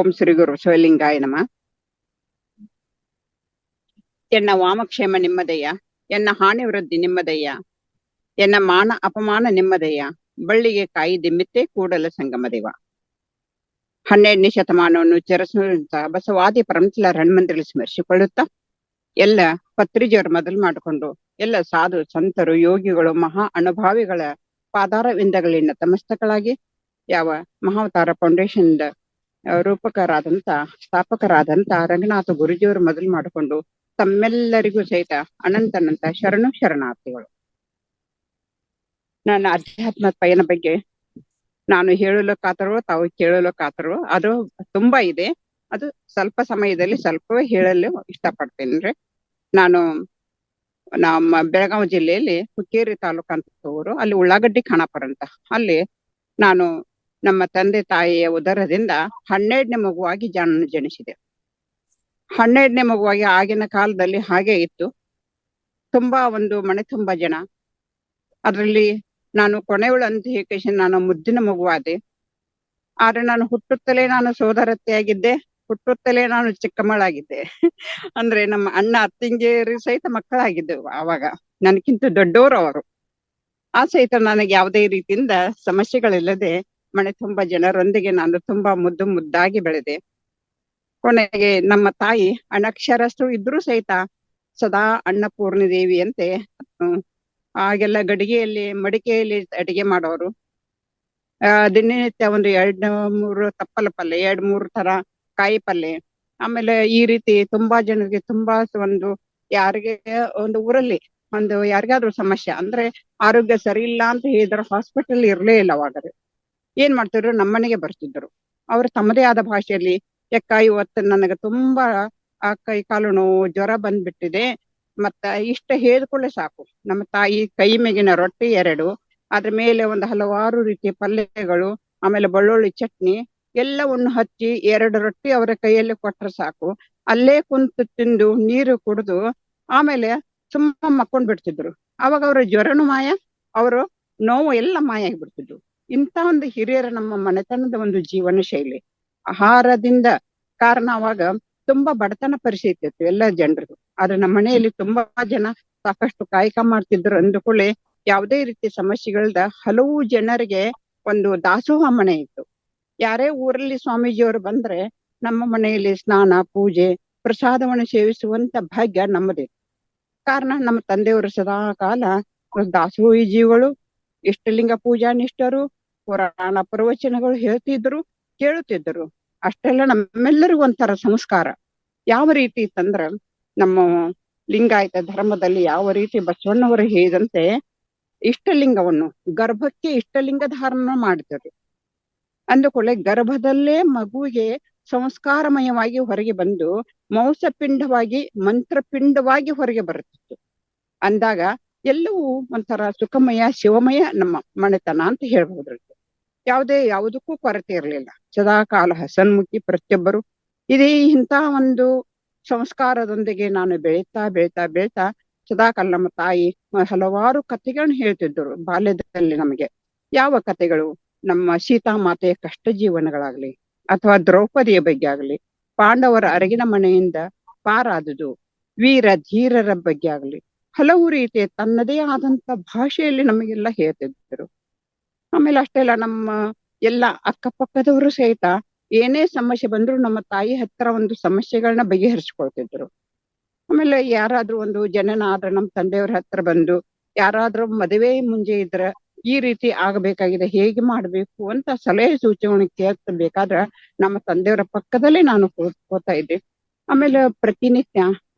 ಓಂ ಶ್ರೀ ಗುರು ಶಿವಲಿಂಗಾಯ ನಮಃ. ಎನ್ನ ವಾಮಕ್ಷೇಮ ನಿಮ್ಮದಯ್ಯ, ಎನ್ನ ಹಾನಿ ವೃದ್ಧಿ ನಿಮ್ಮದಯ್ಯ, ಎನ್ನ ಮಾನ ಅಪಮಾನ ನಿಮ್ಮದಯ್ಯ, ಬಳ್ಳಿಗೆ ಕಾಯಿ ದಿಮ್ಮಿತ್ತೆ ಕೂಡಲ ಸಂಗಮ ದೇವ. 12ನೇ ಶತಮಾನವನ್ನು ಚರಸುವಂತ ಬಸವಾದಿ ಪರಂತಲ ರಣಮಂದಿರಲ್ಲಿ ಸ್ಮರಿಸಿಕೊಳ್ಳುತ್ತಾ ಎಲ್ಲ ಪತ್ರಿಜಿಯವರು ಮೊದಲು ಮಾಡಿಕೊಂಡು ಎಲ್ಲ ಸಾಧು ಸಂತರು ಯೋಗಿಗಳು ಮಹಾ ಅನುಭಾವಿಗಳ ಪಾದಾರವಿಂದಗಳಿಂದ ತಮಸ್ತಕಳಾಗಿ ಯಾವ ಮಹಾವತಾರ ಫೌಂಡೇಶನ್ ರೂಪಕರಾದಂತ ಸ್ಥಾಪಕರಾದಂತ ರಂಗನಾಥ ಗುರುಜಿಯವರು ಮೊದಲು ಮಾಡಿಕೊಂಡು ತಮ್ಮೆಲ್ಲರಿಗೂ ಸಹಿತ ಅನಂತ ಶರಣಾರ್ಥಿಗಳು. ನನ್ನ ಅಧ್ಯಾತ್ಮ ಪಯಣ ಬಗ್ಗೆ ನಾನು ಹೇಳಲು ಕಾತರೋ ತಾವು ಕೇಳಲು ಕಾತರೋ ಅದು ತುಂಬಾ ಇದೆ. ಅದು ಸ್ವಲ್ಪ ಸಮಯದಲ್ಲಿ ಸ್ವಲ್ಪವೇ ಹೇಳಲು ಇಷ್ಟಪಡ್ತೇನೆ. ನಾನು ನಮ್ಮ ಬೆಳಗಾವಿ ಜಿಲ್ಲೆಯಲ್ಲಿ ಹುಕ್ಕೇರಿ ತಾಲೂಕು ಅಂತ ಊರು, ಅಲ್ಲಿ ಉಳ್ಳಾಗಡ್ಡಿ ಖಾನಾಪುರ ಅಂತ, ಅಲ್ಲಿ ನಾನು ನಮ್ಮ ತಂದೆ ತಾಯಿಯ ಉದರದಿಂದ 12ನೇ ಮಗುವಾಗಿ ಜನಿಸಿದೆ. 12ನೇ ಮಗುವಾಗಿ ಆಗಿನ ಕಾಲದಲ್ಲಿ ಹಾಗೆ ಇತ್ತು. ತುಂಬಾ ಒಂದು ಮನೆ ತುಂಬಾ ಜನ, ಅದರಲ್ಲಿ ನಾನು ಕೊನೆಯವಳು ಅಂತ ಹೇಳಿ ನಾನು ಮುದ್ದಿನ ಮಗುವಾದೆ. ಆದ್ರೆ ನಾನು ಹುಟ್ಟುತ್ತಲೇ ನಾನು ಸೋದರತ್ತೆಯಾಗಿದ್ದೆ, ಹುಟ್ಟುತ್ತಲೇ ನಾನು ಚಿಕ್ಕಮ್ಮಳಾಗಿದ್ದೆ. ಅಂದ್ರೆ ನಮ್ಮ ಅಣ್ಣ ಅತ್ತಿಂಗೇರಿ ಸಹಿತ ಮಕ್ಕಳಾಗಿದ್ದೆವು ಆವಾಗ, ನನಗಿಂತ ದೊಡ್ಡವರು ಅವರು. ಆ ಸಹಿತ ನನಗೆ ಯಾವುದೇ ರೀತಿಯಿಂದ ಸಮಸ್ಯೆಗಳಿಲ್ಲದೆ ಮನೆ ತುಂಬಾ ಜನರೊಂದಿಗೆ ನಾನು ತುಂಬಾ ಮುದ್ದಾಗಿ ಬೆಳೆದೆ. ಕೊನೆಗೆ ನಮ್ಮ ತಾಯಿ ಅನಕ್ಷರಸ್ಥರು ಇದ್ರೂ ಸಹಿತ ಸದಾ ಅನ್ನಪೂರ್ಣ ದೇವಿಯಂತೆ ಆಗೆಲ್ಲ ಗಡಿಗೆಯಲ್ಲಿ ಮಡಿಕೆಯಲ್ಲಿ ಅಡಿಗೆ ಮಾಡೋರು. ದಿನನಿತ್ಯ ಒಂದು 2-3 ತಪ್ಪಲ ಪಲ್ಯ, 2-3 ತರ ಕಾಯಿ ಪಲ್ಯ. ಆಮೇಲೆ ಈ ರೀತಿ ತುಂಬಾ ಜನರಿಗೆ ತುಂಬಾ ಒಂದು ಯಾರಿಗೆ ಒಂದು ಊರಲ್ಲಿ ಒಂದು ಯಾರಿಗಾದ್ರೂ ಸಮಸ್ಯೆ ಅಂದ್ರೆ ಆರೋಗ್ಯ ಸರಿ ಇಲ್ಲ ಅಂತ ಹೇಳಿದ್ರೆ ಹಾಸ್ಪಿಟಲ್ ಇರ್ಲೇ ಇಲ್ಲ. ಅವಾಗ ಏನ್ ಮಾಡ್ತಿದ್ರು, ನಮ್ಮನೆಗೆ ಬರ್ತಿದ್ರು. ಅವ್ರು ತಮ್ಮದೇ ಆದ ಭಾಷೆಯಲ್ಲಿ ಯಾಕ ಇವತ್ತು ನನಗೆ ತುಂಬಾ ಕೈ ಕಾಲು ನೋವು, ಜ್ವರ ಬಂದ್ಬಿಟ್ಟಿದೆ, ಮತ್ತ ಇಷ್ಟ ಹೇಳಿಕೊಳ್ಳೆ ಸಾಕು. ನಮ್ಮ ತಾಯಿ ಕೈ ಮೇಗಿನ ರೊಟ್ಟಿ 2, ಅದ್ರ ಮೇಲೆ ಒಂದು ಹಲವಾರು ರೀತಿಯ ಪಲ್ಯಗಳು, ಆಮೇಲೆ ಬೆಳ್ಳುಳ್ಳಿ ಚಟ್ನಿ ಎಲ್ಲವನ್ನು ಹಚ್ಚಿ 2 ರೊಟ್ಟಿ ಅವರ ಕೈಯಲ್ಲಿ ಕೊಟ್ರೆ ಸಾಕು. ಅಲ್ಲೇ ಕುಂತು ತಿಂದು ನೀರು ಕುಡಿದು ಆಮೇಲೆ ಸುಮ್ಮ ಮಕ್ಕೊಂಡ್ ಬಿಡ್ತಿದ್ರು. ಅವಾಗ ಅವ್ರ ಜ್ವರನು ಮಾಯ, ಅವರು ನೋವು ಎಲ್ಲ ಮಾಯ ಆಗಿಬಿಡ್ತಿದ್ರು. ಇಂಥ ಒಂದು ಹಿರಿಯರ ನಮ್ಮ ಮನೆತನದ ಒಂದು ಜೀವನ ಶೈಲಿ. ಆಹಾರದಿಂದ ಕಾರಣ ಅವಾಗ ತುಂಬಾ ಬಡತನ ಪರಿಸ್ಥಿತಿ ಇತ್ತು ಎಲ್ಲ ಜನರಿಗೂ. ಆದ್ರೆ ನಮ್ಮ ಮನೆಯಲ್ಲಿ ತುಂಬಾ ಜನ ಸಾಕಷ್ಟು ಕಾಯಕ ಮಾಡ್ತಿದ್ರು ಅಂದುಕೊಳ್ಳೆ ಯಾವುದೇ ರೀತಿ ಸಮಸ್ಯೆಗಳದ ಹಲವು ಜನರಿಗೆ ಒಂದು ದಾಸೋಹ ಮನೆ ಇತ್ತು. ಯಾರೇ ಊರಲ್ಲಿ ಸ್ವಾಮೀಜಿಯವರು ಬಂದ್ರೆ ನಮ್ಮ ಮನೆಯಲ್ಲಿ ಸ್ನಾನ ಪೂಜೆ ಪ್ರಸಾದವನ್ನು ಸೇವಿಸುವಂತ ಭಾಗ್ಯ ನಮ್ಮದೇ. ಕಾರಣ ನಮ್ಮ ತಂದೆಯವರು ಸದಾ ಕಾಲ ದಾಸೋಹಿ ಜೀವಗಳು, ಇಷ್ಟಲಿಂಗ ಪೂಜಾ ನಿಷ್ಠರು, ಪುರಾಣ ಪ್ರವಚನಗಳು ಹೇಳ್ತಿದ್ರು, ಕೇಳುತ್ತಿದ್ದರು. ಅಷ್ಟೆಲ್ಲ ನಮ್ಮೆಲ್ಲರಿಗೂ ಒಂಥರ ಸಂಸ್ಕಾರ. ಯಾವ ರೀತಿ ಇತ್ತಂದ್ರ ನಮ್ಮ ಲಿಂಗಾಯತ ಧರ್ಮದಲ್ಲಿ ಯಾವ ರೀತಿ ಬಸವಣ್ಣವರು ಹೇಳಿದಂತೆ ಇಷ್ಟಲಿಂಗವನ್ನು ಗರ್ಭಕ್ಕೆ ಇಷ್ಟಲಿಂಗ ಧಾರಣ ಮಾಡ್ತಾರೆ ಅಂದುಕೊಳ್ಳೆ ಗರ್ಭದಲ್ಲೇ ಮಗುವಿಗೆ ಸಂಸ್ಕಾರಮಯವಾಗಿ ಹೊರಗೆ ಬಂದು ಮಾಂಸಪಿಂಡವಾಗಿ ಮಂತ್ರಪಿಂಡವಾಗಿ ಹೊರಗೆ ಬರುತ್ತಿತ್ತು. ಅಂದಾಗ ಎಲ್ಲವೂ ಒಂಥರ ಸುಖಮಯ ಶಿವಮಯ ನಮ್ಮ ಮನೆತನ ಅಂತ ಹೇಳ್ಬಹುದು. ಯಾವುದಕ್ಕೂ ಕೊರತೆ ಇರಲಿಲ್ಲ. ಸದಾ ಕಾಲ ಹಸನ್ಮುಖಿ ಪ್ರತಿಯೊಬ್ಬರು ಇದೇ ಇಂಥ ಒಂದು ಸಂಸ್ಕಾರದೊಂದಿಗೆ ನಾನು ಬೆಳೀತಾ ಸದಾಕಾಲ ನಮ್ಮ ತಾಯಿ ಹಲವಾರು ಕಥೆಗಳನ್ನ ಹೇಳ್ತಿದ್ದರು ಬಾಲ್ಯದಲ್ಲಿ ನಮಗೆ. ಯಾವ ಕಥೆಗಳು? ನಮ್ಮ ಸೀತಾಮಾತೆಯ ಕಷ್ಟ ಜೀವನಗಳಾಗ್ಲಿ, ಅಥವಾ ದ್ರೌಪದಿಯ ಬಗ್ಗೆ ಆಗ್ಲಿ, ಪಾಂಡವರ ಅರಗಿನ ಮನೆಯಿಂದ ಪಾರಾದುದು, ವೀರ ಧೀರರ ಬಗ್ಗೆ ಆಗ್ಲಿ, ಹಲವು ರೀತಿಯ ತನ್ನದೇ ಆದಂತ ಭಾಷೆಯಲ್ಲಿ ನಮಗೆಲ್ಲ ಹೇಳ್ತಿದ್ದರು. ಆಮೇಲೆ ಅಷ್ಟೇ ಅಲ್ಲ, ನಮ್ಮ ಎಲ್ಲ ಅಕ್ಕಪಕ್ಕದವರು ಸಹಿತ ಏನೇ ಸಮಸ್ಯೆ ಬಂದ್ರು ನಮ್ಮ ತಾಯಿ ಹತ್ರ ಒಂದು ಸಮಸ್ಯೆಗಳನ್ನ ಬಗೆಹರಿಸ್ಕೊಳ್ತಿದ್ರು. ಆಮೇಲೆ ಯಾರಾದ್ರೂ ಒಂದು ಜನನ ಆದ್ರೆ ನಮ್ಮ ತಂದೆಯವ್ರ ಹತ್ರ ಬಂದು ಯಾರಾದ್ರೂ ಮದುವೆ ಮುಂಜೆ ಇದ್ರ ಈ ರೀತಿ ಆಗಬೇಕಾಗಿದೆ, ಹೇಗೆ ಮಾಡ್ಬೇಕು ಅಂತ ಸಲಹೆ ಸೂಚನೆ ಕೇಳ್ಬೇಕಾದ್ರ ನಮ್ಮ ತಂದೆಯವರ ಪಕ್ಕದಲ್ಲೇ ನಾನು ಕೂತಾ ಇದ್ದೆ. ಆಮೇಲೆ ಪ್ರತಿನಿತ್ಯ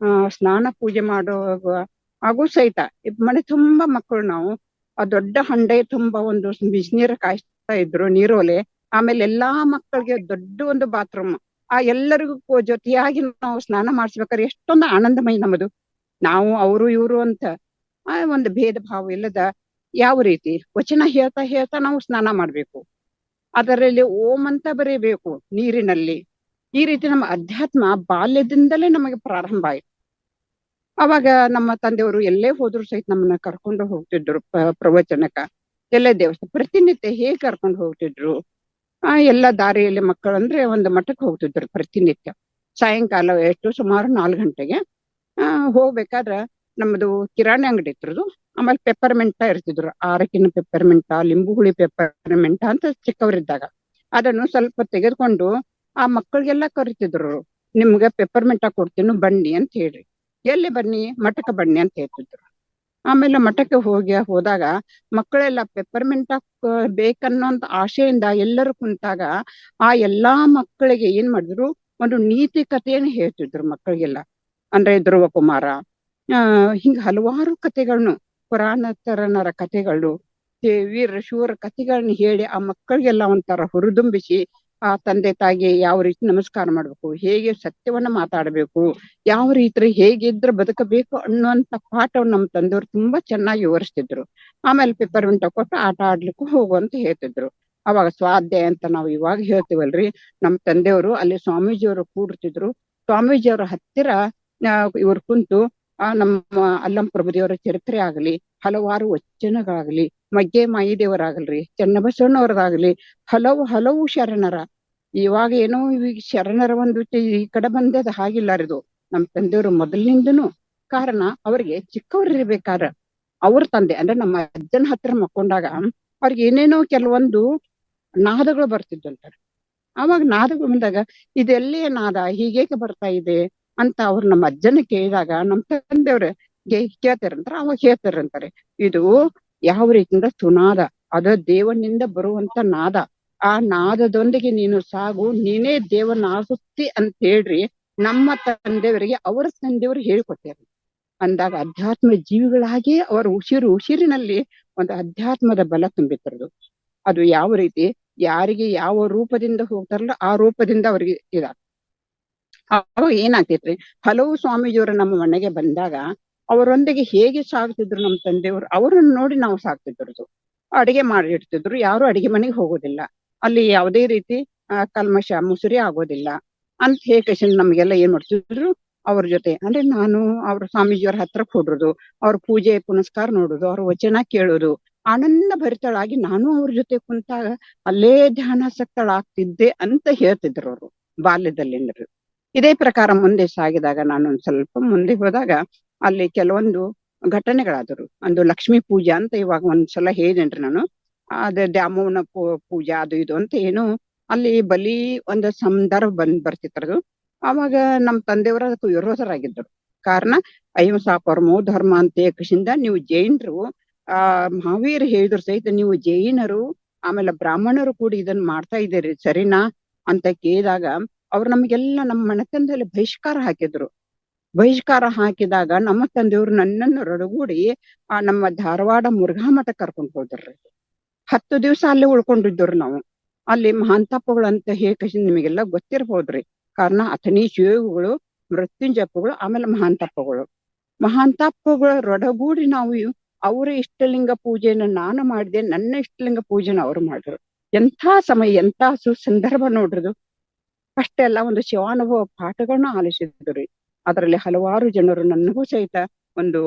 ಸ್ನಾನ ಪೂಜೆ ಮಾಡುವಾಗ ಹಾಗೂ ಸಹಿತ ಮನೆ ತುಂಬಾ ಮಕ್ಕಳು ನಾವು ಆ ದೊಡ್ಡ ಹಂಡೆ ತುಂಬಾ ಒಂದು ಬಿಸಿನೀರು ಕಾಯಿಸ್ತಾ ಇದ್ರು, ನೀರೋಲೆ. ಆಮೇಲೆ ಎಲ್ಲಾ ಮಕ್ಕಳಿಗೆ ದೊಡ್ಡ ಒಂದು ಬಾತ್ರೂಮ್, ಆ ಎಲ್ಲರಿಗೂ ಜೊತೆಯಾಗಿ ನಾವು ಸ್ನಾನ ಮಾಡಿಸ್ಬೇಕಾದ್ರೆ ಎಷ್ಟೊಂದು ಆನಂದಮಯ ನಮ್ಮದು. ನಾವು ಅವರು ಇವರು ಅಂತ ಒಂದು ಭೇದ ಭಾವ ಇಲ್ಲದ ಯಾವ ರೀತಿ ವಚನ ಹೇಳ್ತಾ ನಾವು ಸ್ನಾನ ಮಾಡ್ಬೇಕು, ಅದರಲ್ಲಿ ಓಂ ಅಂತ ಬರೀಬೇಕು ನೀರಿನಲ್ಲಿ. ಈ ರೀತಿ ನಮ್ಮ ಅಧ್ಯಾತ್ಮ ಬಾಲ್ಯದಿಂದಲೇ ನಮಗೆ ಪ್ರಾರಂಭ ಆಯ್ತು. ಅವಾಗ ನಮ್ಮ ತಂದೆಯವರು ಎಲ್ಲೇ ಹೋದ್ರು ಸಹಿತ ನಮ್ಮನ್ನ ಕರ್ಕೊಂಡು ಹೋಗ್ತಿದ್ರು ಪ್ರವಚನಕ್ಕ, ಎಲ್ಲೇ ದೇವಸ್ಥಾನ ಪ್ರತಿನಿತ್ಯ ಹೇಗೆ ಕರ್ಕೊಂಡು ಹೋಗ್ತಿದ್ರು. ಎಲ್ಲ ದಾರಿಯಲ್ಲಿ ಮಕ್ಕಳಂದ್ರೆ ಒಂದು ಮಠಕ್ಕೆ ಹೋಗ್ತಿದ್ರು ಪ್ರತಿನಿತ್ಯ. ಸಾಯಂಕಾಲ ಎಷ್ಟು ಸುಮಾರು 4 ಗಂಟೆಗೆ ಹೋಗ್ಬೇಕಾದ್ರ ನಮ್ದು ಕಿರಾಣಿ ಅಂಗಡಿ ಇತ್ರದು. ಆಮೇಲೆ ಪೆಪ್ಪರ್ಮೆಂಟ ಇರ್ತಿದ್ರು, ಆರಕಿನ ಪೆಪ್ಪರ್ಮೆಂಟ, ಲಿಂಬು ಹುಳಿ ಪೆಪ್ಪರ್ಮೆಂಟ ಅಂತ ಚಿಕ್ಕವರಿದ್ದಾಗ ಅದನ್ನು ಸ್ವಲ್ಪ ತೆಗೆದುಕೊಂಡು ಆ ಮಕ್ಕಳಿಗೆಲ್ಲ ಕರಿತಿದ್ರು. ನಿಮ್ಗೆ ಪೆಪ್ಪರ್ಮೆಂಟ ಕೊಡ್ತೀನಿ ಬನ್ನಿ ಅಂತ ಹೇಳ್ರಿ. ಎಲ್ಲಿ ಬನ್ನಿ? ಮಠಕ್ಕೆ ಬನ್ನಿ ಅಂತ ಹೇಳ್ತಿದ್ರು. ಆಮೇಲೆ ಮಠಕ್ಕೆ ಹೋದಾಗ ಮಕ್ಕಳೆಲ್ಲ ಪೆಪ್ಪರ್ಮೆಂಟ ಬೇಕನ್ನೋಂತ ಆಶೆಯಿಂದ ಎಲ್ಲರೂ ಕುಂತಾಗ ಆ ಎಲ್ಲಾ ಮಕ್ಕಳಿಗೆ ಏನ್ ಮಾಡಿದ್ರು, ಒಂದು ನೀತಿ ಕಥೆಯನ್ನು ಹೇಳ್ತಿದ್ರು ಮಕ್ಕಳಿಗೆಲ್ಲ. ಅಂದ್ರೆ ಧ್ರುವ ಕುಮಾರ, ಹಿಂಗ ಹಲವಾರು ಕಥೆಗಳನ್ನು, ಪುರಾಣ ಕಥೆಗಳು, ವೀರ ಶೂರ ಕಥೆಗಳನ್ನ ಹೇಳಿ ಆ ಮಕ್ಕಳಿಗೆಲ್ಲ ಒಂಥರ ಹುರಿದುಂಬಿಸಿ ಆ ತಂದೆ ತಾಯಿಗೆ ಯಾವ ರೀತಿ ನಮಸ್ಕಾರ ಮಾಡ್ಬೇಕು, ಹೇಗೆ ಸತ್ಯವನ್ನ ಮಾತಾಡ್ಬೇಕು, ಯಾವ ರೀತಿ ಹೇಗಿದ್ರೆ ಬದುಕಬೇಕು ಅನ್ನುವಂತ ಪಾಠವನ್ನು ನಮ್ಮ ತಂದೆಯವರು ತುಂಬಾ ಚೆನ್ನಾಗಿ ವಿವರಿಸ್ತಿದ್ರು. ಆಮೇಲೆ ಪೆಪ್ಪರ್ಮೆಂಟ್ ಕೊಟ್ಟು ಆಟ ಆಡ್ಲಿಕ್ಕೂ ಹೋಗುವಂತ ಹೇಳ್ತಿದ್ರು. ಅವಾಗ ಸ್ವಾಧ್ಯಾಯ ಅಂತ ನಾವು ಇವಾಗ ಹೇಳ್ತೀವಲ್ರಿ, ನಮ್ಮ ತಂದೆಯವರು ಅಲ್ಲಿ ಸ್ವಾಮೀಜಿಯವರು ಕೂಡ್ತಿದ್ರು. ಸ್ವಾಮೀಜಿಯವರ ಹತ್ತಿರ ಇವ್ರು ಕುಂತು ನಮ್ಮ ಅಲ್ಲಂ ಪ್ರಭುದೇವರ ಚರಿತ್ರೆ ಆಗಲಿ, ಹಲವಾರು ವಚನಗಳಾಗ್ಲಿ, ಮಗ್ಗೆ ಮಾಯಿದೇವರಾಗಲ್ರಿ, ಚನ್ನಬಸವಣ್ಣವ್ರದಾಗ್ಲಿ, ಹಲವು ಶರಣರ, ಇವಾಗ ಏನೋ ಈಗ ಶರಣರ ಒಂದು ಈ ಕಡೆ ಬಂದದ ಹಾಗಿಲ್ಲಾರಿದು. ನಮ್ಮ ತಂದೆಯವರು ಮೊದಲಿನಿಂದನು. ಕಾರಣ ಅವ್ರಿಗೆ ಚಿಕ್ಕವರಿರ್ಬೇಕಾದ್ರ ಅವ್ರ ತಂದೆ ಅಂದ್ರೆ ನಮ್ಮ ಅಜ್ಜನ ಹತ್ರ ಮಕ್ಕೊಂಡಾಗ ಅವ್ರಿಗೆ ಏನೇನೋ ಕೆಲವೊಂದು ನಾದಗಳು ಬರ್ತಿದ್ದಂತಾರೆ. ಅವಾಗ ನಾದಗಳು ಬಂದಾಗ ಇದೆಲ್ಲೇ ನಾದ ಹೀಗೇಕೆ ಬರ್ತಾ ಇದೆ ಅಂತ ಅವ್ರು ನಮ್ಮ ಅಜ್ಜನ ಕೇಳಿದಾಗ ನಮ್ಮ ತಂದೆಯವ್ರ ಕೇಳ್ತಾರಂತಾರ. ಅವಾಗ ಹೇಳ್ತಾರಂತಾರೆ, ಇದು ಯಾವ ರೀತಿಯಿಂದ ಸುನಾದ, ಅದ ದೇವನಿಂದ ಬರುವಂತ ನಾದ, ಆ ನಾದದೊಂದಿಗೆ ನೀನು ಸಾಗು, ನೀನೇ ದೇವನಾಗುತ್ತಿ ಅಂತ ಹೇಳ್ರಿ ನಮ್ಮ ತಂದೆಯವರಿಗೆ ಅವರ ತಂದೆಯವರು ಹೇಳ್ಕೊಟ್ಟಾರೆ. ಅಂದಾಗ ಅಧ್ಯಾತ್ಮ ಜೀವಿಗಳಾಗಿ ಅವರ ಉಸಿರಿನಲ್ಲಿ ಒಂದು ಅಧ್ಯಾತ್ಮದ ಬಲ ತುಂಬಿತಿರೋದು. ಅದು ಯಾವ ರೀತಿ ಯಾರಿಗೆ ಯಾವ ರೂಪದಿಂದ ಹೋಗ್ತಾರಲ್ಲ ಆ ರೂಪದಿಂದ ಅವ್ರಿಗೆ ಅವಾಗ ಏನಾಗ್ತೈತ್ರಿ, ಹಲವು ಸ್ವಾಮೀಜಿಯವರು ನಮ್ಮ ಮನೆಗೆ ಬಂದಾಗ ಅವರೊಂದಿಗೆ ಹೇಗೆ ಸಾಗ್ತಿದ್ರು ನಮ್ಮ ತಂದೆಯವರು, ಅವರನ್ನು ನೋಡಿ ನಾವು ಸಾಕ್ತಿದ್ರು. ಅಡಿಗೆ ಮಾಡಿ ಇಡ್ತಿದ್ರು, ಯಾರು ಅಡಿಗೆ ಮನೆಗೆ ಹೋಗೋದಿಲ್ಲ, ಅಲ್ಲಿ ಯಾವುದೇ ರೀತಿ ಕಲ್ಮಶ ಮುಸುರಿ ಆಗೋದಿಲ್ಲ ಅಂತ ಹೇಳಿ ನಮ್ಗೆಲ್ಲ ಏನ್ ಮಾಡ್ತಿದ್ರು, ಅವ್ರ ಜೊತೆ ಅಂದ್ರೆ ನಾನು ಅವ್ರ ಸ್ವಾಮೀಜಿಯವ್ರ ಹತ್ರ ಕೊಡೋದು, ಅವ್ರ ಪೂಜೆ ಪುನಸ್ಕಾರ ನೋಡುದು, ಅವ್ರ ವಚನ ಕೇಳೋದು, ಆನಂದ ಭರಿತಳಾಗಿ ನಾನು ಅವ್ರ ಜೊತೆ ಕುಂತಾಗ ಅಲ್ಲೇ ಧ್ಯಾನಾಸಕ್ತಳಾಗ್ತಿದ್ದೆ ಅಂತ ಹೇಳ್ತಿದ್ರು ಅವರು ಬಾಲ್ಯದಲ್ಲಿ. ಇದೇ ಪ್ರಕಾರ ಮುಂದೆ ಸಾಗಿದಾಗ ನಾನು ಒಂದ್ ಸ್ವಲ್ಪ ಮುಂದೆ ಹೋದಾಗ ಅಲ್ಲಿ ಕೆಲವೊಂದು ಘಟನೆಗಳಾದರು. ಒಂದು ಲಕ್ಷ್ಮೀ ಪೂಜಾ ಅಂತ ಇವಾಗ ಒಂದ್ಸಲ ಹೇಳಿದೇನ್ರಿ ನಾನು, ಅದೇ ದ್ಯಾಮವ್ವನ ಪೂಜಾ ಅದು ಇದು ಅಂತ ಏನು ಅಲ್ಲಿ ಬಲಿ ಒಂದು ಸಂದರ್ಭ ಬರ್ತಿತ್ತದು. ಅವಾಗ ನಮ್ಮ ತಂದೆಯವರು ಅದಕ್ಕೆ ವಿರೋಧರಾಗಿದ್ದರು. ಕಾರಣ ಅಹಿಂಸಾ ಪರಮೋ ಧರ್ಮ ಅಂತ ಕೃಷಿಂದ ನೀವು ಜೈನರು ಮಹಾವೀರ್ ಹೇಳಿದ್ರು ಸಹಿತ ನೀವು ಜೈನರು ಆಮೇಲೆ ಬ್ರಾಹ್ಮಣರು ಕೂಡ ಇದನ್ನ ಮಾಡ್ತಾ ಇದ್ದೀರಿ ಸರಿನಾ ಅಂತ ಕೇಳಿದಾಗ ಅವ್ರು ನಮ್ಗೆಲ್ಲ ನಮ್ಮ ಮನೆತನದಲ್ಲಿ ಬಹಿಷ್ಕಾರ ಹಾಕಿದ್ರು. ಬಹಿಷ್ಕಾರ ಹಾಕಿದಾಗ ನಮ್ಮ ತಂದೆಯವರು ನನ್ನನ್ನು ರೊಡಗೂಡಿ ನಮ್ಮ ಧಾರವಾಡ ಮುರುಘಾ ಮಠ ಕರ್ಕೊಂಡು ಹೋದ್ರಿ. 10 ದಿವಸ ಅಲ್ಲೇ ಉಳ್ಕೊಂಡಿದ್ರು ನಾವು. ಅಲ್ಲಿ ಮಹಾಂತಪ್ಪಗಳು ಅಂತ ಹೇಳಿ ನಿಮಗೆಲ್ಲ ಗೊತ್ತಿರ್ಬೋದ್ರಿ. ಕಾರಣ ಅಥಣಿ ಶಿವಗಳು, ಮೃತ್ಯುಂಜಪ್ಪಗಳು, ಆಮೇಲೆ ಮಹಾಂತಪ್ಪಗಳ ರೊಡಗೂಡಿ ನಾವು ಅವರ ಇಷ್ಟಲಿಂಗ ಪೂಜೆಯನ್ನು ನಾನು ಮಾಡಿದೆ, ನನ್ನ ಇಷ್ಟಲಿಂಗ ಪೂಜೆನ ಅವ್ರು ಮಾಡಿದ್ರು. ಎಂಥ ಸಮಯ, ಎಂಥ ಸುಸಂದರ್ಭ ನೋಡ್ರದು. ಅಷ್ಟೆಲ್ಲ ಒಂದು ಶಿವಾನುಭವ ಪಾಠಗಳನ್ನ ಆಲಿಸಿದ್ರಿ. ಅದರಲ್ಲಿ ಹಲವಾರು ಜನರು ನನಗೂ ಸಹಿತ ಒಂದು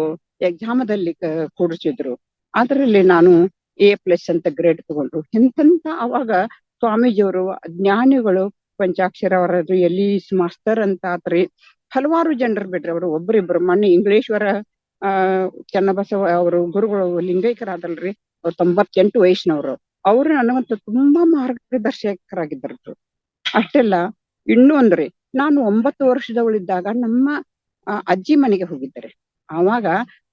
ಎಕ್ಸಾಮದಲ್ಲಿ ಕೂಡಿಸಿದ್ರು. ಅದರಲ್ಲಿ ನಾನು A+ ಅಂತ ಗ್ರೇಡ್ ತಗೊಂಡ್ರು. ಎಂತೆಂತ ಅವಾಗ ಸ್ವಾಮೀಜಿಯವರು, ಜ್ಞಾನಿಗಳು, ಪಂಚಾಕ್ಷರ ಅವರದು, ಎಲೀಸ್ ಮಾಸ್ತರ್ ಅಂತ ಆತ್ರಿ, ಹಲವಾರು ಜನರು ಬಿಡ್ರಿ. ಅವರು ಒಬ್ಬರಿಬ್ರು ಮೊನ್ನೆ ಇಂಗ್ಲೇಶ್ವರ ಚನ್ನಬಸವ ಅವರು ಗುರುಗಳು ಲಿಂಗೈಕ್ಯರಾದಲ್ರಿ, ಅವ್ರು 98 ವಯಸ್ಸಿನವರು. ಅವರು ನನಗಂತೂ ತುಂಬಾ ಮಾರ್ಗದರ್ಶಕರಾಗಿದ್ದರು. ಅಷ್ಟೆಲ್ಲ ಇನ್ನೂ ಅಂದ್ರೆ ನಾನು 9 ವರ್ಷದವಳಿದ್ದಾಗ ನಮ್ಮ ಅಜ್ಜಿ ಮನೆಗೆ ಹೋಗಿದ್ದಾರೆ. ಆವಾಗ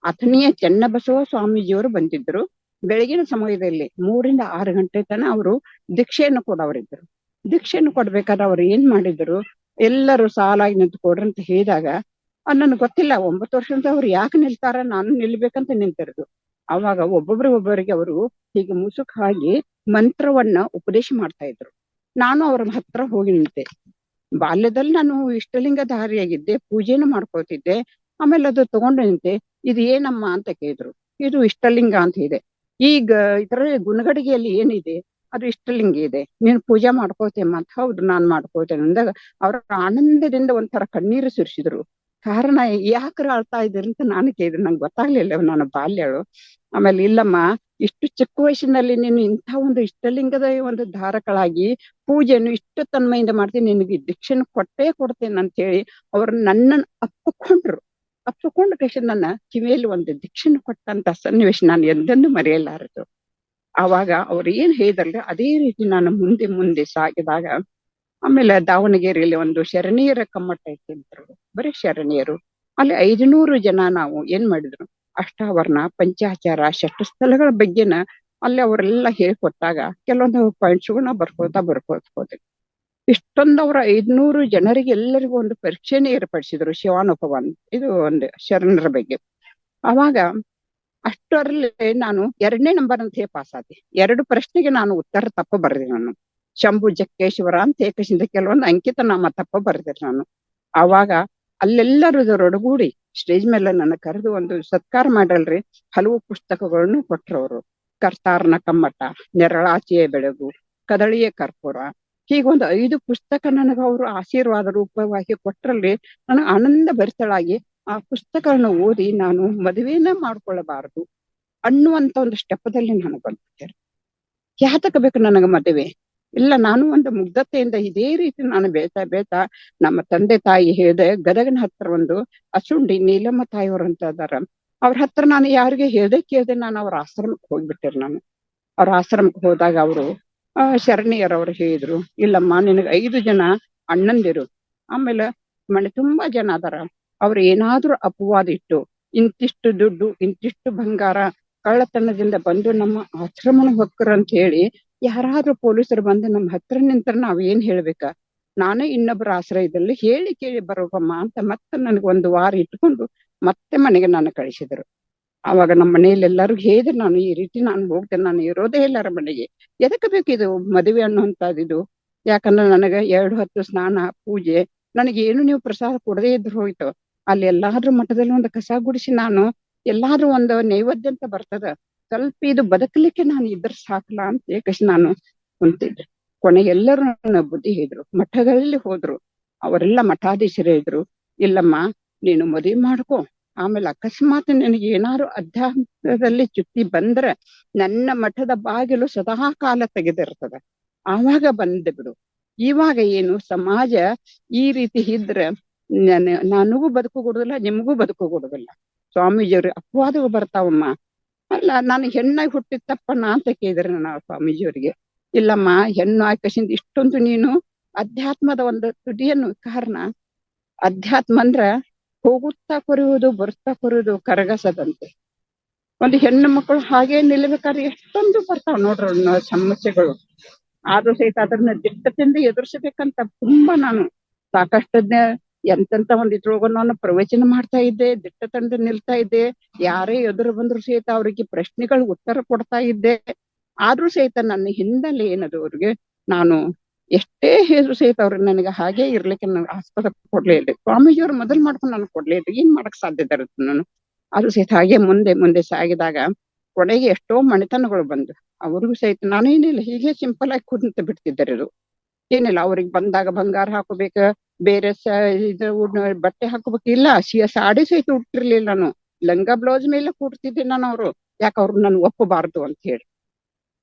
ಅಥಣಿಯ ಚನ್ನಬಸವ ಸ್ವಾಮೀಜಿಯವರು ಬಂದಿದ್ರು. ಬೆಳಗಿನ ಸಮಯದಲ್ಲಿ 3 ರಿಂದ 6 ಗಂಟೆ ತನಕ ಅವರು ದೀಕ್ಷೆಯನ್ನು ಕೊಡೋರಿದ್ರು. ದೀಕ್ಷೆಯನ್ನು ಕೊಡ್ಬೇಕಾದ್ರೆ ಅವ್ರು ಏನ್ ಮಾಡಿದ್ರು, ಎಲ್ಲರೂ ಸಾಲಾಗಿ ನಿಂತ್ಕೊಡ್ರಿ ಅಂತ ಹೇಳಿದಾಗ ನನ್ಗೆ ಗೊತ್ತಿಲ್ಲ 9 ವರ್ಷದಿಂದ ಅವ್ರು ಯಾಕೆ ನಿಲ್ತಾರ, ನಾನು ನಿಲ್ಬೇಕಂತ ನಿಂತಿರೋದು. ಅವಾಗ ಒಬ್ಬೊಬ್ಬರಿಗೆ ಅವರು ಹೀಗೆ ಮುಸುಕ್ ಹಾಕಿ ಮಂತ್ರವನ್ನ ಉಪದೇಶ ಮಾಡ್ತಾ ಇದ್ರು. ನಾನು ಅವ್ರ ಹತ್ರ ಹೋಗಿ ನಿಂತೆ. ಬಾಲ್ಯದಲ್ಲಿ ನಾನು ಇಷ್ಟಲಿಂಗಧಾರಿಯಾಗಿದ್ದೆ, ಪೂಜೆನೂ ಮಾಡ್ಕೊತಿದ್ದೆ. ಆಮೇಲೆ ಅದು ತಗೊಂಡು ನಿಂತೆ. ಇದು ಏನಮ್ಮ ಅಂತ ಕೇಳಿದ್ರು. ಇದು ಇಷ್ಟಲಿಂಗ ಅಂತ ಇದೆ. ಈಗ ಇದರ ಗುಣಗಡಿಗೆಯಲ್ಲಿ ಏನಿದೆ, ಅದು ಇಷ್ಟಲಿಂಗ ಇದೆ, ನೀನು ಪೂಜೆ ಮಾಡ್ಕೋತೇಮ್ಮ ಅಂತ. ಹೌದು ನಾನು ಮಾಡ್ಕೋತೇನೆ ಅಂದಾಗ ಅವ್ರ ಆನಂದದಿಂದ ಒಂಥರ ಕಣ್ಣೀರು ಸುರಿಸಿದ್ರು. ಕಾರಣ ಯಾಕ್ರ ಅಳ್ತಾ ಇದ್ದೀರಿ ಅಂತ ನಾನು ಕೇಳಿದೆ. ನಂಗೆ ಗೊತ್ತಾಗ್ಲಿಲ್ಲ, ನಾನು ಬಾಲ್ಯಳು. ಆಮೇಲೆ ಇಲ್ಲಮ್ಮ, ಇಷ್ಟು ಚಿಕ್ಕ ವಯಸ್ಸಿನಲ್ಲಿ ನೀನು ಇಂಥ ಒಂದು ಇಷ್ಟಲಿಂಗದ ಒಂದು ಧಾರಕಳಾಗಿ ಪೂಜೆಯನ್ನು ಇಷ್ಟು ತನ್ಮೆಯಿಂದ ಮಾಡ್ತೀನಿ, ನಿನಗೆ ದೀಕ್ಷೆನ ಕೊಟ್ಟೇ ಕೊಡ್ತೇನೆ ಅಂತ ಹೇಳಿ ಅವ್ರು ನನ್ನನ್ನು ಅಪ್ಪಿಕೊಂಡ ಕೃಷ್ಣ ನನ್ನ ಕಿವಿಯಲ್ಲಿ ಒಂದು ದೀಕ್ಷೆನ ಕೊಟ್ಟಂತ ಸನ್ನಿವೇಶ ನಾನು ಎಂದೆಂದೂ ಮರೆಯಲಾರದು. ಆವಾಗ ಅವ್ರು ಏನ್ ಹೇಳಿದ್ರಲ್ಲ ಅದೇ ರೀತಿ ನಾನು ಮುಂದೆ ಮುಂದೆ ಸಾಗಿದಾಗ, ಆಮೇಲೆ ದಾವಣಗೆರೆಯಲ್ಲಿ ಒಂದು ಶರಣೀಯರ ಕಮ್ಮಟ ಐತಿ ಅಂತ, ಬರೀ ಶರಣೀಯರು. ಅಲ್ಲಿ 500 ಜನ ನಾವು ಏನ್ ಮಾಡಿದ್ರು, ಅಷ್ಟಾವರಣ, ಪಂಚಾಚಾರ, ಷಟ್ಸ್ಥಳಗಳ ಬಗ್ಗೆನ ಅಲ್ಲಿ ಅವರೆಲ್ಲ ಹೇಳ್ಕೊಟ್ಟಾಗ ಕೆಲವೊಂದು ಪಾಯಿಂಟ್ಸ್ಗಳನ್ನ ಬರ್ಕೋತಾ ಹೋದೆ. ಇಷ್ಟೊಂದು ಅವ್ರ 500 ಜನರಿಗೆ ಎಲ್ಲರಿಗೂ ಒಂದು ಪರೀಕ್ಷೆನೇ ಏರ್ಪಡಿಸಿದ್ರು, ಶಿವಾನುಭವ ಇದು ಒಂದು ಶರಣರ ಬಗ್ಗೆ. ಅವಾಗ ಅಷ್ಟರಲ್ಲಿ ನಾನು 2ನೇ ನಂಬರ್ ಅಂತ ಹೇಳಿ ಪಾಸ್ ಆದೆ. 2 ಪ್ರಶ್ನೆಗೆ ನಾನು ಉತ್ತರ ತಪ್ಪು ಬರೆದೆ. ನಾನು ಶಂಭು ಜಕ್ಕೇಶ್ವರ ಅಂತ ಏಕಶಿಂದ ಕೆಲವೊಂದು ಅಂಕಿತ ನಾಮ ತಪ್ಪು ಬರೆದೆ ನಾನು. ಆವಾಗ ಅಲ್ಲೆಲ್ಲರೂ ಒಡಗೂಡಿ ಸ್ಟೇಜ್ ಮೇಲೆ ನನ್ನ ಕರೆದು ಒಂದು ಸತ್ಕಾರ ಮಾಡಲ್ರಿ. ಹಲವು ಪುಸ್ತಕಗಳನ್ನು ಕೊಟ್ರವರು. ಕರ್ತಾರನ ಕಮ್ಮಟ, ನೆರಳಾಚೆಯ ಬೆಳಗು, ಕದಳಿಯ ಕರ್ಪೂರ, ಹೀಗೊಂದು 5 ಪುಸ್ತಕ ನನಗ ಅವರು ಆಶೀರ್ವಾದ ರೂಪವಾಗಿ ಕೊಟ್ರಲ್ಲಿ. ನನಗೆ ಆನಂದ ಭರಿತಳಾಗಿ ಆ ಪುಸ್ತಕಗಳನ್ನು ಓದಿ ನಾನು ಮದುವೆನ ಮಾಡ್ಕೊಳ್ಳಬಾರದು ಅನ್ನುವಂತ ಒಂದು ಸ್ಟೆಪ್ದಲ್ಲಿ ನಾನು ಬಂದ್ಬಿಟ್ಟೆ. ಯಾತಕ ಬೇಕು ನನಗ ಮದುವೆ? ಇಲ್ಲ, ನಾನು ಒಂದು ಮುಗ್ಧತೆಯಿಂದ ಇದೇ ರೀತಿ ನಾನು ಬೇಳ್ತಾ ನಮ್ಮ ತಂದೆ ತಾಯಿ ಹೇಳ್ದೆ, ಗದಗನ ಹತ್ರ ಒಂದು ಅಸುಂಡಿ ನೀಲಮ್ಮ ತಾಯಿಯವರು ಅಂತ ಅದಾರ, ಅವ್ರ ಹತ್ರ ನಾನು ಯಾರಿಗೆ ಕೇಳ್ದೆ ನಾನು ಅವ್ರ ಆಶ್ರಮಕ್ಕೆ ಹೋಗ್ಬಿಟ್ಟಿರ್. ನಾನು ಅವ್ರ ಆಶ್ರಮಕ್ಕೆ ಹೋದಾಗ ಅವರು ಶರಣಿಯರವ್ರು ಹೇಳಿದ್ರು, ಇಲ್ಲಮ್ಮ ನಿನಗೆ 5 ಜನ ಅಣ್ಣಂದಿರು, ಆಮೇಲೆ ಮನೆ ತುಂಬಾ ಜನ ಅದಾರ, ಅವ್ರು ಏನಾದ್ರೂ ಅಪವಾದ ಇಟ್ಟು ಇಂತಿಷ್ಟು ದುಡ್ಡು ಇಂತಿಷ್ಟು ಬಂಗಾರ ಕಳ್ಳತನದಿಂದ ಬಂದು ನಮ್ಮ ಆಶ್ರಮನ ಹೊಕ್ಕರು ಅಂತ ಹೇಳಿ ಯಾರಾದ್ರೂ ಪೊಲೀಸರು ಬಂದು ನಮ್ಮ ಹತ್ರ ನಿಂತರ ನಾವ್ ಏನ್ ಹೇಳ್ಬೇಕ? ನಾನೇ ಇನ್ನೊಬ್ಬರ ಆಶ್ರಯದಲ್ಲಿ ಹೇಳಿ ಕೇಳಿ ಬರೋಕಮ್ಮ ಅಂತ ಮತ್ತೆ ನನಗೆ 1 ವಾರ ಇಟ್ಕೊಂಡು ಮತ್ತೆ ಮನೆಗೆ ನಾನು ಕಳಿಸಿದ್ರು. ಆವಾಗ ನಮ್ಮ ಮನೆಯಲ್ಲಿ ಎಲ್ಲರೂ ಹೇಳಿದ್ರೆ, ನಾನು ಈ ರೀತಿ ನಾನು ಹೋಗ್ತೇನೆ, ನಾನು ಇರೋದೇ ಎಲ್ಲರ ಮನೆಗೆ, ಎದಕ್ಕೆ ಬೇಕಿದು ಮದುವೆ ಅನ್ನುವಂಥದ್ದು? ಯಾಕಂದ್ರೆ ನನಗೆ 2 ಹೊತ್ತು ಸ್ನಾನ ಪೂಜೆ, ನನಗೇನು ನೀವು ಪ್ರಸಾದ ಕೊಡದೇ ಇದ್ರು ಹೋಯ್ತು. ಅಲ್ಲಿ ಎಲ್ಲಾದ್ರೂ ಮಠದಲ್ಲಿ ಒಂದು ಕಸ ಗುಡಿಸಿ ನಾನು ಎಲ್ಲಾದ್ರೂ ಒಂದು ನೈವೇದ್ಯ ಅಂತ ಬರ್ತದ, ಸ್ವಲ್ಪ ಇದು ಬದುಕಲಿಕ್ಕೆ ನಾನು ಇದ್ರ ಸಾಕಲ್ಲ ಅಂತ ಏಕಶ್ ನಾನು ಕುಂತಿದ್ದೆ. ಕೊನೆಗೆ ಎಲ್ಲರೂ ನನ್ನ ಬುದ್ಧಿ ಹೇಳಿದ್ರು, ಮಠಗಳಲ್ಲಿ ಹೋದ್ರು, ಅವರೆಲ್ಲ ಮಠಾಧೀಶರೇ ಇದ್ರು, ಇಲ್ಲಮ್ಮ ನೀನು ಮದುವೆ ಮಾಡ್ಕೊ, ಆಮೇಲೆ ಅಕಸ್ಮಾತ್ ನಿನಗೆ ಏನಾದ್ರು ಅಧ್ಯಾತ್ಮದಲ್ಲಿ ಚ್ಯುತಿ ಬಂದ್ರೆ ನನ್ನ ಮಠದ ಬಾಗಿಲು ಸದಾ ಕಾಲ ತೆಗೆದಿರ್ತದ, ಆವಾಗ ಬಂದೆ ಬಿಡು. ಇವಾಗ ಏನು ಸಮಾಜ ಈ ರೀತಿ ಇದ್ರೆ ನನಗೂ ಬದುಕು ಕೊಡುದಿಲ್ಲ, ನಿಮಗೂ ಬದುಕು ಕೊಡುದಿಲ್ಲ. ಸ್ವಾಮೀಜಿಯವ್ರು ಅಪವಾದಗಳು ಬರ್ತಾವಮ್ಮ. ಅಲ್ಲ, ನಾನು ಹೆಣ್ಣಾಗಿ ಹುಟ್ಟಿದ ತಪ್ಪಣ್ಣ ಅಂತ ಕೇಳಿದ್ರೆ ನಾನು ಸ್ವಾಮೀಜಿಯವರಿಗೆ, ಇಲ್ಲಮ್ಮ ಹೆಣ್ಣು ಆಕಶಿಂದ ಇಷ್ಟೊಂದು ನೀನು ಅಧ್ಯಾತ್ಮದ ಒಂದು ತುದಿಯನ್ನು, ಕಾರಣ ಅಧ್ಯಾತ್ಮ ಅಂದ್ರ ಹೋಗುತ್ತಾ ಕೊರುವುದು ಬರುತ್ತಾ ಕೊರುವುದು ಕರಗಸದಂತೆ. ಒಂದು ಹೆಣ್ಣು ಮಕ್ಕಳು ಹಾಗೆ ನಿಲ್ಬೇಕಾದ್ರೆ ಎಷ್ಟೊಂದು ಬರ್ತಾವ ನೋಡ್ರಿ ಸಮಸ್ಯೆಗಳು. ಆದ್ರೂ ಸಹಿತ ಅದನ್ನ ದಿಟ್ಟದಿಂದ ಎದುರಿಸಬೇಕಂತ ತುಂಬಾ ನಾನು ಸಾಕಷ್ಟು ಎಂತೆಂತ ಒಂದು ಇದ್ರೊಳಗ ನಾನು ಪ್ರವಚನ ಮಾಡ್ತಾ ಇದ್ದೆ, ದಿಟ್ಟತಂಡ ನಿಲ್ತಾ ಇದ್ದೆ. ಯಾರೇ ಎದುರು ಬಂದ್ರು ಸಹಿತ ಅವ್ರಿಗೆ ಪ್ರಶ್ನೆಗಳು ಉತ್ತರ ಕೊಡ್ತಾ ಇದ್ದೆ. ಆದ್ರೂ ಸಹಿತ ನನ್ನ ಹಿನ್ನೆಲೆ ಏನದು ಅವ್ರಿಗೆ ನಾನು ಎಷ್ಟೇ ಹೇಳಿದ್ರು ಸಹಿತ ಅವ್ರಿಗೆ ನನಗೆ ಹಾಗೆ ಇರ್ಲಿಕ್ಕೆ ನನಗೆ ಆಸ್ಪದ ಕೊಡ್ಲೇ ಇಲ್ಲ. ಸ್ವಾಮೀಜಿಯವ್ರು ಮೊದಲು ಮಾಡ್ಕೊಂಡು ನನಗೆ ಕೊಡ್ಲೇ ಇಲ್ಲ, ಏನ್ ಮಾಡಕ್ ಸಾಧ್ಯತೆ ಇರುತ್ತೆ ನಾನು? ಆದ್ರೂ ಸಹಿತ ಹಾಗೆ ಮುಂದೆ ಮುಂದೆ ಸಾಗಿದಾಗ ಕೊನೆಗೆ ಎಷ್ಟೋ ಮಣಿತನಗಳು ಬಂದು ಅವ್ರಿಗೂ ಸಹಿತ ನಾನೇನಿಲ್ಲ, ಹೀಗೆ ಸಿಂಪಲ್ ಆಗಿ ಕುಂತ ಬಿಡ್ತಿದ್ದಾರೆ. ಇದು ಏನಿಲ್ಲ, ಅವ್ರಿಗೆ ಬಂದಾಗ ಬಂಗಾರ ಹಾಕೋಬೇಕ, ಬೇರೆ ಇದು ಬಟ್ಟೆ ಹಾಕೋಬೇಕು, ಇಲ್ಲ ಸಾಡಿ ಸಹಿತ ಉಟ್ಟಿರ್ಲಿಲ್ಲ ನಾನು, ಲಂಗ ಬ್ಲೌಸ್ ಮೇಲೆ ಕೂಡ್ತಿದ್ದೆ ನಾನು. ಅವ್ರು ಯಾಕೆ ಅವ್ರು ನನ್ ಒಪ್ಪಬಾರ್ದು ಅಂತ ಹೇಳಿ.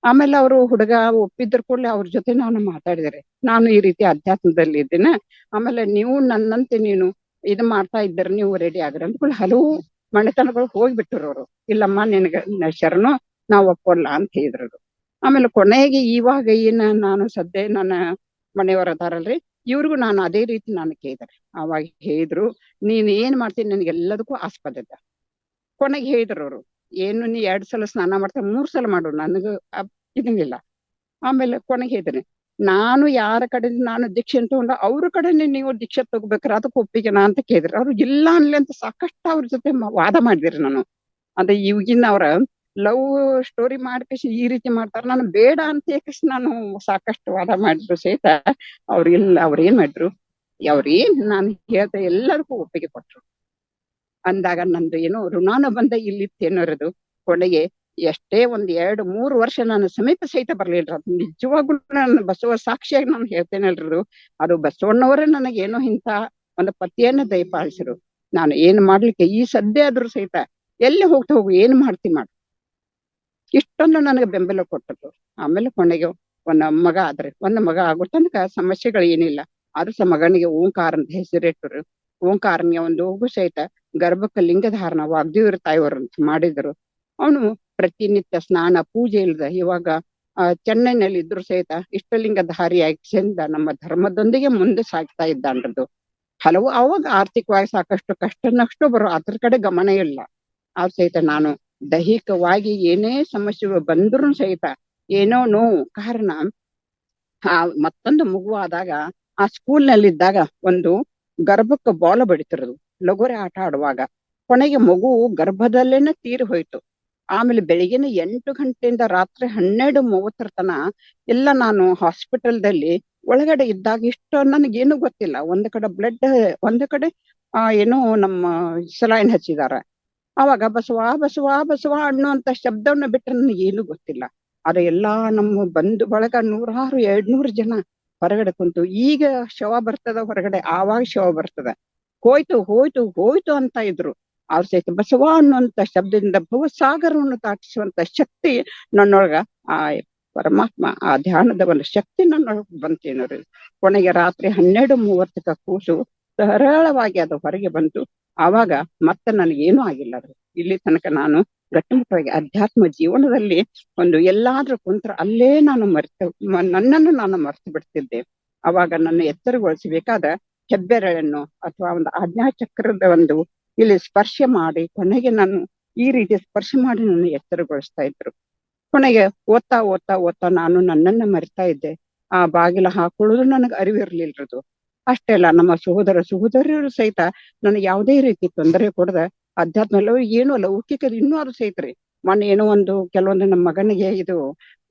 ಆಮೇಲೆ ಅವರು ಹುಡುಗ ಒಪ್ಪಿದ್ರ ಕೂಡಲೇ ಅವ್ರ ಜೊತೆ ನಾನು ಮಾತಾಡಿದರೆ, ನಾನು ಈ ರೀತಿ ಅಧ್ಯಾತ್ಮದಲ್ಲಿ ಇದ್ದೇನೆ, ಆಮೇಲೆ ನೀವು ನನ್ನಂತೆ ನೀನು ಇದು ಮಾಡ್ತಾ ಇದ್ದಾರೆ, ನೀವು ರೆಡಿ ಆಗ್ರಿ ಅಂದ್ಕೊಳ್ಳಿ ಹಲವು ಮನೆತನಗಳು ಹೋಗ್ಬಿಟ್ರು. ಅವರು ಇಲ್ಲಮ್ಮ ನಿನಗ ಶರಣು ನಾವ್ ಒಪ್ಪಲ್ಲ ಅಂತ ಹೇಳಿದ್ರು. ಆಮೇಲೆ ಕೊನೆಗೆ ಇವಾಗ ಏನ ನಾನು ಸದ್ಯ ನನ್ನ ಮನೆಯವರ ಅದಾರಲ್ರಿ, ಇವ್ರಿಗೂ ನಾನು ಅದೇ ರೀತಿ ನಾನು ಕೇಳಿದರೆ, ಅವಾಗ ಹೇಳಿದ್ರು ನೀನ್ ಏನ್ ಮಾಡ್ತೀನಿ ನನಗೆಲ್ಲದಕ್ಕೂ ಆಸ್ಪದ ಇದೆ. ಕೊನೆಗೆ ಹೇಳಿದ್ರು ಅವರು, ಏನು ನೀ 2 ಸಲ ಸ್ನಾನ ಮಾಡ್ತಾ 3 ಸಲ ಮಾಡು, ನನಗ ಇದನ್ನಿಲ್ಲ. ಆಮೇಲೆ ಕೊನೆಗೆ ಹೇಳಿದ್ರೆ, ನಾನು ಯಾರ ಕಡೆ ನಾನು ದೀಕ್ಷೆ ತಗೊಂಡ ಅವ್ರ ಕಡೆನೆ ನೀವು ದೀಕ್ಷೆ ತಗೋಬೇಕ್ರ ಅದಕ್ಕೆ ಒಪ್ಪಿಗೆನಾ ಅಂತ ಕೇಳಿದ್ರು. ಅವ್ರು ಇಲ್ಲ ಅನ್ಲಿ ಅಂತ ಸಾಕಷ್ಟು ಅವ್ರ ಜೊತೆ ವಾದ ಮಾಡಿದ್ರಿ ನಾನು. ಅದೇ ಈಗಿನ ಅವ್ರ ಲವ್ ಸ್ಟೋರಿ ಮಾಡ್ಕೇಶ್ ಈ ರೀತಿ ಮಾಡ್ತಾರ, ನಾನು ಬೇಡ ಅಂತ ಏಕಶ್ ನಾನು ಸಾಕಷ್ಟು ವಾದ ಮಾಡಿದ್ರು ಸಹಿತ ಅವ್ರು ಇಲ್ಲ, ಅವ್ರ ಏನ್ ಮಾಡಿದ್ರು, ಅವ್ರೇನ್ ನಾನು ಹೇಳ್ದೆ ಎಲ್ಲರಿಗೂ ಒಪ್ಪಿಗೆ ಕೊಟ್ರು. ಅಂದಾಗ ನಂದು ಏನೋ ಋಣಾನುಬಂಧ ಇಲ್ಲಿತ್ತೇನೋರದು. ಕೊನೆಗೆ ಎಷ್ಟೇ 1-2-3 ವರ್ಷ ನಾನು ಸಮೀಪ ಸಹಿತ ಬರ್ಲಿಲ್ರ. ಅದು ನಿಜವಾಗ್ಲೂ ನಾನು ಬಸವ ಸಾಕ್ಷಿಯಾಗಿ ನಾನು ಹೇಳ್ತೇನೆ ಅಲ್ರದು, ಅದು ಬಸವಣ್ಣವರೇ ನನಗೇನೋ ಇಂಥ ಒಂದು ಪತಿಯನ್ನ ದಯಪಾಲಿಸಿರು. ನಾನು ಏನ್ ಮಾಡ್ಲಿಕ್ಕೆ ಈ ಸದ್ಯ ಆದ್ರೂ ಸಹಿತ ಎಲ್ಲಿ ಹೋಗ್ತಾ ಹೋಗು, ಏನ್ ಮಾಡ್ತಿ ಮಾಡು, ಇಷ್ಟೊಂದು ನನಗೆ ಬೆಂಬಲ ಕೊಟ್ಟರು. ಆಮೇಲೆ ಕೊನೆಗೆ ಒಂದು ಮಗ ಆಗೋ ತನಕ ಸಮಸ್ಯೆಗಳು ಏನಿಲ್ಲ. ಆದ್ರೂ ಸಹ ಮಗನಿಗೆ ಓಂಕಾರ ಅಂತ ಹೆಸರಿಟ್ಟರು. ಓಂಕಾರನಿಗೆ ಒಂದು ಹೋಗು ಸಹಿತ ಗರ್ಭಕ್ಕೆ ಲಿಂಗ ಧಾರಣ ವಾಗ್ದೇವ್ರ ತಾಯಿಯವರು ಮಾಡಿದ್ರು. ಅವನು ಪ್ರತಿನಿತ್ಯ ಸ್ನಾನ ಪೂಜೆ ಇಲ್ದ ಇವಾಗ ಚೆನ್ನೈನಲ್ಲಿ ಇದ್ರು ಸಹಿತ ಇಷ್ಟಲಿಂಗಧಾರಿಯಾಗಿ ಚೆಂದ ನಮ್ಮ ಧರ್ಮದೊಂದಿಗೆ ಮುಂದೆ ಸಾಗ್ತಾ ಇದ್ದಾನ್ರದ್ದು. ಹಲವು ಅವಾಗ ಆರ್ಥಿಕವಾಗಿ ಸಾಕಷ್ಟು ಕಷ್ಟ ನಷ್ಟ ಬರೋ ಅದ್ರ ಕಡೆ ಗಮನ ಇಲ್ಲ. ಆದ್ ಸಹಿತ ನಾನು ದೈಹಿಕವಾಗಿ ಏನೇ ಸಮಸ್ಯೆಗಳು ಬಂದ್ರು ಸಹಿತ ಏನೋ ನೋವು ಕಾರಣ ಆ ಮತ್ತೊಂದು ಮಗು ಆದಾಗ ಆ ಸ್ಕೂಲ್ ನಲ್ಲಿ ಇದ್ದಾಗ ಒಂದು ಗರ್ಭಕ್ಕೆ ಬಾಲ ಬಡಿತಿರೋದು ಲಗೋರಿ ಆಟ ಆಡುವಾಗ ಕೊನೆಗೆ ಮಗು ಗರ್ಭದಲ್ಲೇನೆ ತೀರಿ ಹೋಯ್ತು. ಆಮೇಲೆ ಬೆಳಿಗ್ಗೆನೆ 8 ಗಂಟೆಯಿಂದ ರಾತ್ರಿ 12:30 ತನ ಎಲ್ಲ ನಾನು ಹಾಸ್ಪಿಟಲ್ದಲ್ಲಿ ಒಳಗಡೆ ಇದ್ದಾಗ ಇಷ್ಟು ನನಗೇನು ಗೊತ್ತಿಲ್ಲ. ಒಂದ್ ಕಡೆ ಬ್ಲಡ್, ಒಂದ್ ಕಡೆ ಏನೋ ನಮ್ಮ ಸಲೈನ್ ಹಚ್ಚಿದಾರ. ಅವಾಗ ಬಸವ ಬಸವ ಬಸವ ಅನ್ನುವಂತ ಶಬ್ದವನ್ನ ಬಿಟ್ರೆ ನನಗೆ ಏನು ಗೊತ್ತಿಲ್ಲ. ಆದ್ರೆ ಎಲ್ಲಾ ನಮ್ಮ ಬಂಧು ಬಳಗ 100-200 ಜನ ಹೊರಗಡೆ ಕುಂತು ಈಗ ಶವ ಬರ್ತದ ಹೊರಗಡೆ, ಆವಾಗ ಶವ ಬರ್ತದ, ಹೋಯ್ತು ಹೋಯ್ತು ಹೋಯ್ತು ಅಂತ ಇದ್ರು. ಅವ್ರ ಸಹಿತ ಬಸವ ಅನ್ನುವಂತ ಶಬ್ದದಿಂದ ಭವಸಾಗರವನ್ನು ದಾಟಿಸುವಂತ ಶಕ್ತಿ ನನ್ನೊಳಗ ಆ ಪರಮಾತ್ಮ ಆ ಧ್ಯಾನದ ಒಂದು ಶಕ್ತಿ ನನ್ನೊಳಗ ಬಂತೇನೋರಿ. ಕೊನೆಗೆ ರಾತ್ರಿ 12:30 ಕೂಸು ಸರಳವಾಗಿ ಅದು ಹೊರಗೆ ಬಂತು. ಆವಾಗ ಮತ್ತೆ ನನಗೇನೂ ಆಗಿಲ್ಲ. ಅದು ಇಲ್ಲಿ ತನಕ ನಾನು ಗಟ್ಟಿಮುಟ್ಟವಾಗಿ ಅಧ್ಯಾತ್ಮ ಜೀವನದಲ್ಲಿ ಒಂದು ಎಲ್ಲಾದ್ರೂ ಕುಂತ್ರ ಅಲ್ಲೇ ನಾನು ನನ್ನನ್ನು ನಾನು ಮರೆತು ಬಿಡ್ತಿದ್ದೆ. ಅವಾಗ ನನ್ನ ಎಚ್ಚರಗೊಳಿಸಬೇಕಾದ ಹೆಬ್ಬೆರಳನ್ನು ಅಥವಾ ಒಂದು ಆಜ್ಞಾಚಕ್ರದ ಒಂದು ಇಲ್ಲಿ ಸ್ಪರ್ಶ ಮಾಡಿ ಕೊನೆಗೆ ನಾನು ಈ ರೀತಿ ಸ್ಪರ್ಶ ಮಾಡಿ ನನ್ನ ಎಚ್ಚರಗೊಳಿಸ್ತಾ ಇದ್ರು. ಕೊನೆಗೆ ಓದ್ತಾ ಓದ್ತಾ ಓದ್ತಾ ನಾನು ನನ್ನನ್ನ ಮರಿತಾ ಇದ್ದೆ. ಆ ಬಾಗಿಲ ಹಾಕೊಳ್ಳೋದು ನನಗೆ ಅರಿವಿರ್ಲಿಲ್ರದು. ಅಷ್ಟೇ ಅಲ್ಲ, ನಮ್ಮ ಸಹೋದರರು ಸಹಿತ ನನಗೆ ಯಾವುದೇ ರೀತಿ ತೊಂದರೆ ಕೊಡದ ಅಧ್ಯಾತ್ಮ ಏನು ಲೌಕಿಕದ ಇನ್ನೂ ಅದು ಸಹಿತ್ರಿ. ಮೊನ್ನೆ ಏನೋ ಕೆಲವೊಂದು ನಮ್ಮ ಮಗನಿಗೆ ಇದು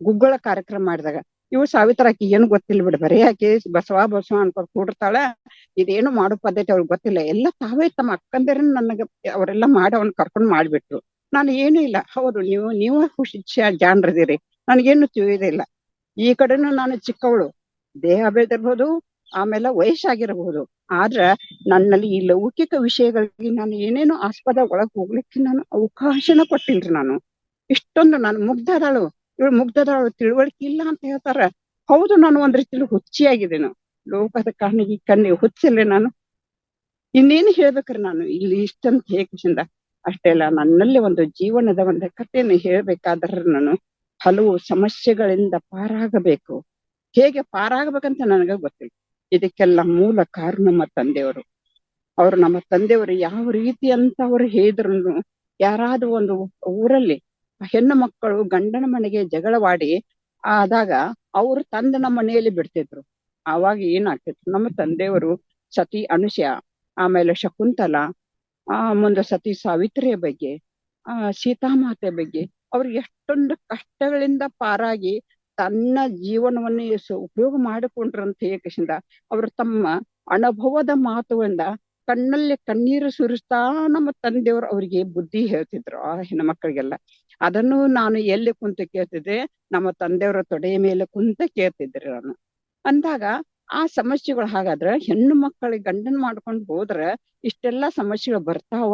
ಗುಗ್ಗಳ ಕಾರ್ಯಕ್ರಮ ಮಾಡಿದಾಗ ಇವು ಸಾವಿತ್ರಾಕಿ ಏನು ಗೊತ್ತಿಲ್ಲ ಬಿಡು, ಬರೀ ಆಕಿ ಬಸವ ಬಸವ ಅನ್ಕೊಂಡು ಕೂಡ್ತಾಳ, ಇದೇನು ಮಾಡೋ ಪದ್ಧತಿ ಅವ್ರಿಗೆ ಗೊತ್ತಿಲ್ಲ. ಎಲ್ಲ ತಾವೇ ತಮ್ಮ ಅಕ್ಕಂದಿರನ್ನ ನನಗೆ ಅವರೆಲ್ಲ ಮಾಡಿ ಅವ್ನ ಕರ್ಕೊಂಡ್ ಮಾಡ್ಬಿಟ್ರು. ನಾನು ಏನು ಇಲ್ಲ, ಹೌದು ನೀವು ಜಾಣರದಿರಿ, ನನಗೇನು ತಿಳಿಯೋದಿಲ್ಲ. ಈ ಕಡೆನೂ ನಾನು ಚಿಕ್ಕವಳು, ದೇಹ ಬೆಳೆದಿರ್ಬೋದು, ಆಮೇಲೆ ವಯಸ್ಸಾಗಿರಬಹುದು. ಆದ್ರ ನನ್ನಲ್ಲಿ ಈ ಲೌಕಿಕ ವಿಷಯಗಳಿಗೆ ನಾನು ಏನೇನೋ ಆಸ್ಪದ ಒಳಗ್ ಹೋಗ್ಲಿಕ್ಕೆ ನಾನು ಅವಕಾಶನ ಕೊಟ್ಟಿಲ್ರಿ. ನಾನು ಇಷ್ಟೊಂದು ನಾನು ಇವಳು ಮುಗ್ಧದಾಳು ತಿಳುವಳಿಕೆ ಇಲ್ಲ ಅಂತ ಹೇಳ್ತಾರ. ಹೌದು, ನಾನು ಒಂದ್ ರೀತಿಯಲ್ಲಿ ಹುಚ್ಚಿಯಾಗಿದ್ದೇನು, ಲೋಕದ ಕಣ್ಣಿಗೆ ಹುಚ್ಚಿಲ್ಲ ನಾನು. ಇನ್ನೇನು ಹೇಳ್ಬೇಕ್ರಿ ನಾನು ಇಲ್ಲಿ ಇಷ್ಟಂತ ಹೇಗಿಂದ. ಅಷ್ಟೇ ಅಲ್ಲ, ನನ್ನಲ್ಲಿ ಒಂದು ಜೀವನದ ಒಂದು ಕಥೆಯನ್ನು ಹೇಳ್ಬೇಕಾದ್ರೆ ನಾನು ಹಲವು ಸಮಸ್ಯೆಗಳಿಂದ ಪಾರಾಗಬೇಕು. ಹೇಗೆ ಪಾರಾಗಬೇಕಂತ ನನಗ ಗೊತ್ತಿಲ್ಲ. ಇದಕ್ಕೆಲ್ಲ ಮೂಲ ಕಾರಣ ನಮ್ಮ ತಂದೆಯವರು. ನಮ್ಮ ತಂದೆಯವರು ಯಾವ ರೀತಿ ಅಂತ ಅವ್ರು ಹೇಳಿದ್ರು, ಯಾರಾದ್ರೂ ಒಂದು ಊರಲ್ಲಿ ಹೆಣ್ಣು ಮಕ್ಕಳು ಗಂಡನ ಮನೆಗೆ ಜಗಳವಾಡಿ ಆದಾಗ ಅವರು ತಂದ ನಮ್ಮ ಮನೆಯಲ್ಲಿ ಬಿಡ್ತಿದ್ರು. ಆವಾಗ ಏನಾಗ್ತಿತ್ತು, ನಮ್ಮ ತಂದೆಯವರು ಸತಿ ಅನುಷಯ, ಆಮೇಲೆ ಶಕುಂತಲ, ಮುಂದೆ ಸತಿ ಸಾವಿತ್ರಿಯ ಬಗ್ಗೆ, ಸೀತಾಮಾತೆ ಬಗ್ಗೆ ಅವ್ರು ಎಷ್ಟೊಂದು ಕಷ್ಟಗಳಿಂದ ಪಾರಾಗಿ ತನ್ನ ಜೀವನವನ್ನು ಉಪಯೋಗ ಮಾಡಿಕೊಂಡ್ರಂತ ಹೇಗಿಂದ ಅವರು ತಮ್ಮ ಅನುಭವದ ಮಾತುಗಳಿಂದ ಕಣ್ಣಲ್ಲಿ ಕಣ್ಣೀರು ಸುರಿಸ್ತಾ ನಮ್ಮ ತಂದೆಯವರು ಅವರಿಗೆ ಬುದ್ಧಿ ಹೇಳ್ತಿದ್ರು ಆ ಹೆಣ್ಣು ಮಕ್ಕಳಿಗೆಲ್ಲ. ಅದನ್ನು ನಾನು ಎಲ್ಲಿ ಕುಂತ ಕೇಳ್ತಿದ್ದೆ, ನಮ್ಮ ತಂದೆಯವರ ತೊಡೆಯ ಮೇಲೆ ಕುಂತ ಕೇಳ್ತಿದ್ರಿ ನಾನು. ಅಂದಾಗ ಆ ಸಮಸ್ಯೆಗಳು ಹಾಗಾದ್ರೆ ಹೆಣ್ಣು ಮಕ್ಕಳಿಗೆ ಗಂಡನ್ ಮಾಡ್ಕೊಂಡು ಹೋದ್ರ ಇಷ್ಟೆಲ್ಲಾ ಸಮಸ್ಯೆಗಳು ಬರ್ತಾವ,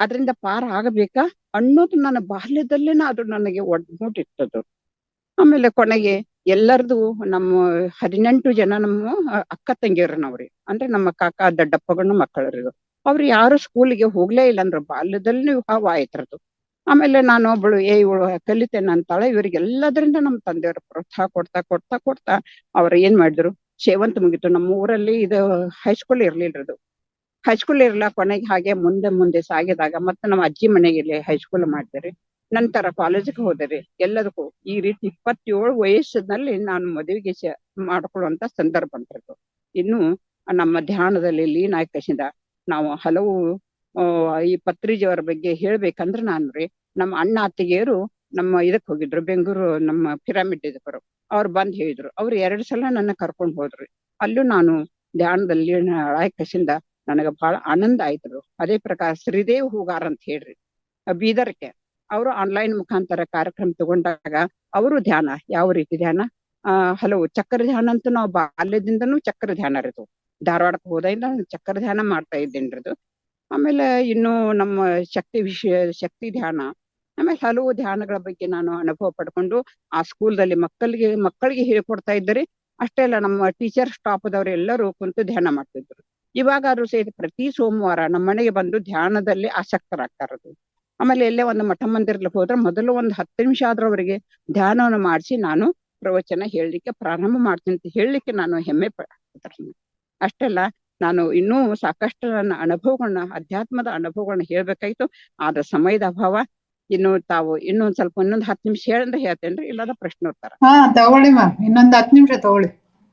ಅದರಿಂದ ಪಾರ ಆಗಬೇಕಾ ಅನ್ನೋದು ನನ್ನ ಬಾಲ್ಯದಲ್ಲೇನ ಅದು ನನಗೆ ಒಡ್ಮೂಟಿಟ್ಟದು. ಆಮೇಲೆ ಕೊನೆಗೆ ಎಲ್ಲರದು ನಮ್ಮ 18 ಜನ ನಮ್ಮ ಅಕ್ಕ ತಂಗಿಯರು ನಾವ್ರಿ, ಅಂದ್ರೆ ನಮ್ಮ ಕಾಕ ದೊಡ್ಡಪ್ಪಗಣ್ಣು ಮಕ್ಕಳರು. ಅವ್ರು ಯಾರು ಸ್ಕೂಲಿಗೆ ಹೋಗ್ಲೇ ಇಲ್ಲ ಅಂದ್ರು, ಬಾಲ್ಯದಲ್ಲಿ ವಿವಾಹ ಆಯ್ತರದು. ಆಮೇಲೆ ನಾನು ಒಬ್ಬಳು ಇವಳು ಕಲಿತೇನೆ ಅಂತಾಳೆ. ಇವ್ರಿಗೆಲ್ಲದ್ರಿಂದ ನಮ್ಮ ತಂದೆಯವರು ಪ್ರೋತ್ಸಾಹ ಕೊಡ್ತಾ ಕೊಡ್ತಾ ಕೊಡ್ತಾ ಅವ್ರು ಏನ್ ಮಾಡಿದ್ರು, ಸೇವಂತ ಮುಗಿತು. ನಮ್ಮ ಊರಲ್ಲಿ ಇದು ಹೈಸ್ಕೂಲ್ ಇರ್ಲಿಲ್ರದು. ಹೈಸ್ಕೂಲ್ ಇರಲ್ಲ, ಕೊನೆಗೆ ಹಾಗೆ ಮುಂದೆ ಮುಂದೆ ಸಾಗಿದಾಗ ಮತ್ತೆ ನಮ್ಮ ಅಜ್ಜಿ ಮನೆಗೆ ಹೈಸ್ಕೂಲ್ ಮಾಡಿದ್ರಿ. ನಂತರ ಕಾಲೇಜಿಗೆ ಹೋದರೆ ಎಲ್ಲದಕ್ಕೂ ಈ ರೀತಿ 27 ವಯಸ್ಸಿನಲ್ಲಿ ನಾನು ಮದುವೆಗೆ ಮಾಡ್ಕೊಳ್ಳುವಂತ ಸಂದರ್ಭ ಬಂತಿತ್ತು. ಇನ್ನು ನಮ್ಮ ಧ್ಯಾನದಲ್ಲಿ ಲೀನಾಯ್ಕಸಿಂದ ನಾವು ಹಲವು ಈ ಪತ್ರಿಜಿಯವರ ಬಗ್ಗೆ ಹೇಳ್ಬೇಕಂದ್ರೆ ನಾನ್ರಿ, ನಮ್ಮ ಅಣ್ಣ ಅತ್ತಿಗೆಯರು ನಮ್ಮ ಇದಕ್ ಹೋಗಿದ್ರು, ಬೆಂಗಳೂರು ನಮ್ಮ ಪಿರಾಮಿಡ್ ಇದಕ್ಕರು. ಅವ್ರು ಬಂದ್ ಹೇಳಿದ್ರು. ಅವ್ರು 2 ಸಲ ನನ್ನ ಕರ್ಕೊಂಡ್ ಹೋದ್ರು. ಅಲ್ಲೂ ನಾನು ಧ್ಯಾನದಲ್ಲಿ ಆಯ್ಕಸಿಂದ ನನಗ ಬಹಳ ಆನಂದ ಆಯ್ತು. ಅದೇ ಪ್ರಕಾರ ಶ್ರೀದೇವ್ ಹೂಗಾರ್ ಅಂತ ಹೇಳ್ರಿ, ಬೀದರ್ಕ್ಕೆ, ಅವರು ಆನ್ಲೈನ್ ಮುಖಾಂತರ ಕಾರ್ಯಕ್ರಮ ತಗೊಂಡಾಗ ಅವರು ಧ್ಯಾನ ಯಾವ ರೀತಿ ಧ್ಯಾನ, ಹಲವು ಚಕ್ರ ಧ್ಯಾನ ಅಂತೂ ನಾವು ಬಾಲ್ಯದಿಂದನೂ ಚಕ್ರ ಧ್ಯಾನ ಇರೋದು. ಧಾರವಾಡಕ್ಕೆ ಹೋದಿಂದ ಚಕ್ರ ಧ್ಯಾನ ಮಾಡ್ತಾ ಇದ್ದೇನ್ರದು. ಆಮೇಲೆ ಇನ್ನು ನಮ್ಮ ಶಕ್ತಿ ಧ್ಯಾನ, ಆಮೇಲೆ ಹಲವು ಧ್ಯಾನಗಳ ಬಗ್ಗೆ ನಾನು ಅನುಭವ ಪಡ್ಕೊಂಡು ಆ ಸ್ಕೂಲ್ದಲ್ಲಿ ಮಕ್ಕಳಿಗೆ ಹೇಳ್ಕೊಡ್ತಾ ಇದ್ದರೆ. ಅಷ್ಟೇ ಅಲ್ಲ, ನಮ್ಮ ಟೀಚರ್ ಸ್ಟಾಫ್ದವ್ರು ಎಲ್ಲರೂ ಕುಂತು ಧ್ಯಾನ ಮಾಡ್ತಿದ್ರು. ಇವಾಗಾದ್ರೂ ಸಹಿತ ಪ್ರತಿ ಸೋಮವಾರ ನಮ್ಮ ಮನೆಗೆ ಬಂದು ಧ್ಯಾನದಲ್ಲಿ ಆಸಕ್ತರಾಗ್ತಾ ಇರೋದು. ಆಮೇಲೆ ಎಲ್ಲೇ ಒಂದು ಮಠ ಮಂದಿರದಲ್ಲಿ ಹೋದ್ರೆ ಮೊದಲು ಒಂದು 10 ನಿಮಿಷ ಆದ್ರೂ ಅವರಿಗೆ ಧ್ಯಾನವನ್ನು ಮಾಡಿಸಿ ನಾನು ಪ್ರವಚನ ಹೇಳಲಿಕ್ಕೆ ಪ್ರಾರಂಭ ಮಾಡ್ತೀನಿ ಅಂತ ಹೇಳಲಿಕ್ಕೆ ನಾನು ಹೆಮ್ಮೆ ಪಡ್ತೀನಿ. ಅಷ್ಟೆಲ್ಲ ನಾನು ಇನ್ನೂ ಸಾಕಷ್ಟು ನನ್ನ ಅನುಭವಗಳನ್ನ, ಅಧ್ಯಾತ್ಮದ ಅನುಭವಗಳನ್ನ ಹೇಳ್ಬೇಕಾಯ್ತು. ಆದ ಸಮಯದ ಅಭಾವ. ಇನ್ನು ತಾವು ಇನ್ನೊಂದ್ 10 ನಿಮಿಷ ಹೇಳಂದ್ರೆ ಹೇಳ್ತೇನ್ರಿ, ಇಲ್ಲದ ಪ್ರಶ್ನೋತ್ತರ. ತಗೊಳ್ಳಿ ಮ್ಯಾಮ್, ಇನ್ನೊಂದ್ 10 ನಿಮಿಷ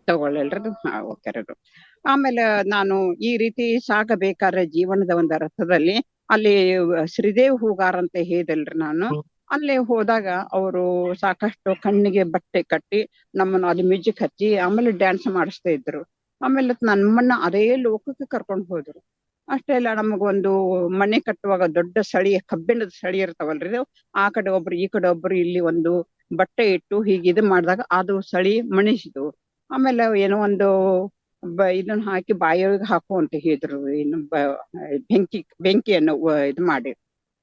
ತಗೊಳ್ಳಿಲ್ರದು. ಓಕೆ. ಆಮೇಲೆ ನಾನು ಈ ರೀತಿ ಸಾಗಬೇಕಾದ್ರೆ ಜೀವನದ ಒಂದು ರಥದಲ್ಲಿ ಅಲ್ಲಿ ಶ್ರೀದೇವ್ ಹೂಗಾರ್ ಅಂತ ಹೇಳಿದಲ್ರಿ ನಾನು. ಅಲ್ಲಿ ಹೋದಾಗ ಅವರು ಸಾಕಷ್ಟು ಕಣ್ಣಿಗೆ ಬಟ್ಟೆ ಕಟ್ಟಿ ನಮ್ಮನ್ನು ಅದು ಮ್ಯೂಸಿಕ್ ಹಚ್ಚಿ ಆಮೇಲೆ ಡ್ಯಾನ್ಸ್ ಮಾಡಿಸ್ತಾ ಇದ್ರು. ಆಮೇಲೆ ನಮ್ಮನ್ನ ಅದೇ ಲೋಕಕ್ಕೆ ಕರ್ಕೊಂಡು ಹೋದ್ರು. ಅಷ್ಟೇ ಅಲ್ಲ, ನಮಗೊಂದು ಮನೆ ಕಟ್ಟುವಾಗ ದೊಡ್ಡ ಕಬ್ಬಿಣದ ಸಳಿ ಇರ್ತಾವಲ್ರಿ, ಆ ಕಡೆ ಒಬ್ರು ಈ ಕಡೆ ಒಬ್ರು ಇಲ್ಲಿ ಒಂದು ಬಟ್ಟೆ ಇಟ್ಟು ಹೀಗೆ ಇದು ಮಾಡಿದಾಗ ಅದು ಸಳಿ ಮಣಿಸಿತು. ಆಮೇಲೆ ಏನೋ ಒಂದು ಇದನ್ನ ಹಾಕಿ ಬಾಯಿಯೊಳಗೆ ಹಾಕು ಅಂತ ಹೇಳಿದ್ರು. ಇನ್ನು ಬೆಂಕಿಯನ್ನು ಇದು ಮಾಡಿ,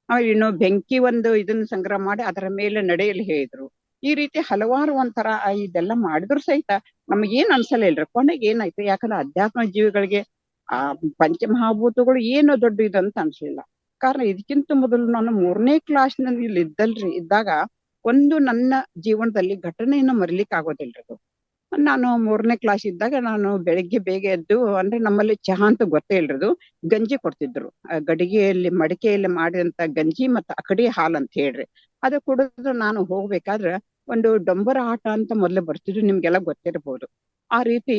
ಆಮೇಲೆ ಇನ್ನು ಬೆಂಕಿ ಒಂದು ಇದನ್ನ ಸಂಗ್ರಹ ಮಾಡಿ ಅದರ ಮೇಲೆ ನಡೆಯಲು ಹೇಳಿದ್ರು. ಈ ರೀತಿ ಹಲವಾರು ಒಂಥರ ಇದೆಲ್ಲ ಮಾಡಿದ್ರು ಸಹಿತ ನಮಗೇನ್ ಅನ್ಸಲ್ಲ ಇಲ್ರಿ. ಕೊನೆಗೆ ಏನಾಯ್ತು, ಯಾಕಂದ್ರೆ ಅಧ್ಯಾತ್ಮ ಜೀವಿಗಳಿಗೆ ಆ ಪಂಚಮಹಾಭೂತಗಳು ಏನು ದೊಡ್ಡ ಇದಂತ ಅನ್ಸಲಿಲ್ಲ. ಕಾರಣ ಇದಕ್ಕಿಂತ ಮೊದಲು ನಾನು 3ನೇ ಕ್ಲಾಸ್ನಲ್ಲಿ ಇಲ್ಲಿ ಇದ್ದಾಗ ಒಂದು ನನ್ನ ಜೀವನದಲ್ಲಿ ಘಟನೆಯನ್ನು ಮರಿಲಿಕ್ಕೆ ಆಗೋದಿಲ್ರಿ. ಅದು ನಾನು 3ನೇ ಕ್ಲಾಸ್ ಇದ್ದಾಗ ನಾನು ಬೆಳಿಗ್ಗೆ ಬೇಗ ಎದ್ದು, ಅಂದ್ರೆ ನಮ್ಮಲ್ಲಿ ಚಹಾ ಅಂತ ಗೊತ್ತೇ ಇಲ್ರದು, ಗಂಜಿ ಕೊಡ್ತಿದ್ರು. ಗಡಿಗೆಯಲ್ಲಿ ಮಡಿಕೆಯಲ್ಲಿ ಮಾಡಿದಂತ ಗಂಜಿ ಮತ್ತು ಅಕಡಿ ಹಾಲು ಅಂತ ಹೇಳ್ರಿ. ಅದು ಕುಡಿದು ನಾನು ಹೋಗ್ಬೇಕಾದ್ರೆ ಒಂದು ಡೊಂಬರ ಆಟ ಅಂತ ಮೊದ್ಲು ಬರ್ತಿದ್ರು, ನಿಮ್ಗೆಲ್ಲ ಗೊತ್ತಿರಬಹುದು. ಆ ರೀತಿ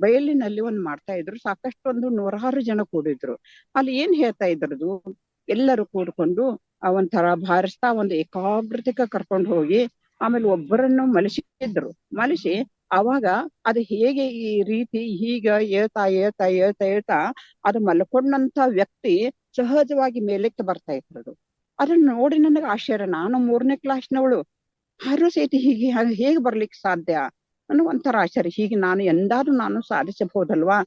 ಬಯಲಿನಲ್ಲಿ ಒಂದು ಮಾಡ್ತಾ ಇದ್ರು. ಸಾಕಷ್ಟು ಒಂದು 100 ಜನ ಕೂಡಿದ್ರು. ಅಲ್ಲಿ ಏನ್ ಹೇಳ್ತಾ ಇದ್ರದು, ಎಲ್ಲರೂ ಕೂಡ್ಕೊಂಡು ಒಂಥರ ಬಾರಿಸ್ತಾ ಒಂದು ಏಕಾಗ್ರತೆಗೆ ಕರ್ಕೊಂಡು ಹೋಗಿ ಆಮೇಲೆ ಒಬ್ಬರನ್ನು ಮಲಿಸಿ ಅವಾಗ ಅದು ಹೇಗೆ ಈ ರೀತಿ ಹೀಗ ಹೇಳ್ತಾ ಅದು ಮಲ್ಕೊಂಡಂತ ವ್ಯಕ್ತಿ ಸಹಜವಾಗಿ ಮೇಲಕ್ಕೆ ಬರ್ತಾ ಇತ್ತು. ಅದನ್ನ ನೋಡಿ ನನಗೆ ಆಶ್ಚರ್ಯ. ನಾನು 3ನೇ ಕ್ಲಾಸ್ನವಳು, ಆದ್ರೂ ಸಹಿತ ಹೀಗೆ ಹೇಗೆ ಬರ್ಲಿಕ್ಕೆ ಸಾಧ್ಯ ಅನ್ನೋ ಒಂಥರ ಆಶ್ಚರ್ಯ. ಹೀಗೆ ನಾನು ಎಂದಾದ್ರೂ ನಾನು ಸಾಧಿಸಬಹುದಲ್ವಾ,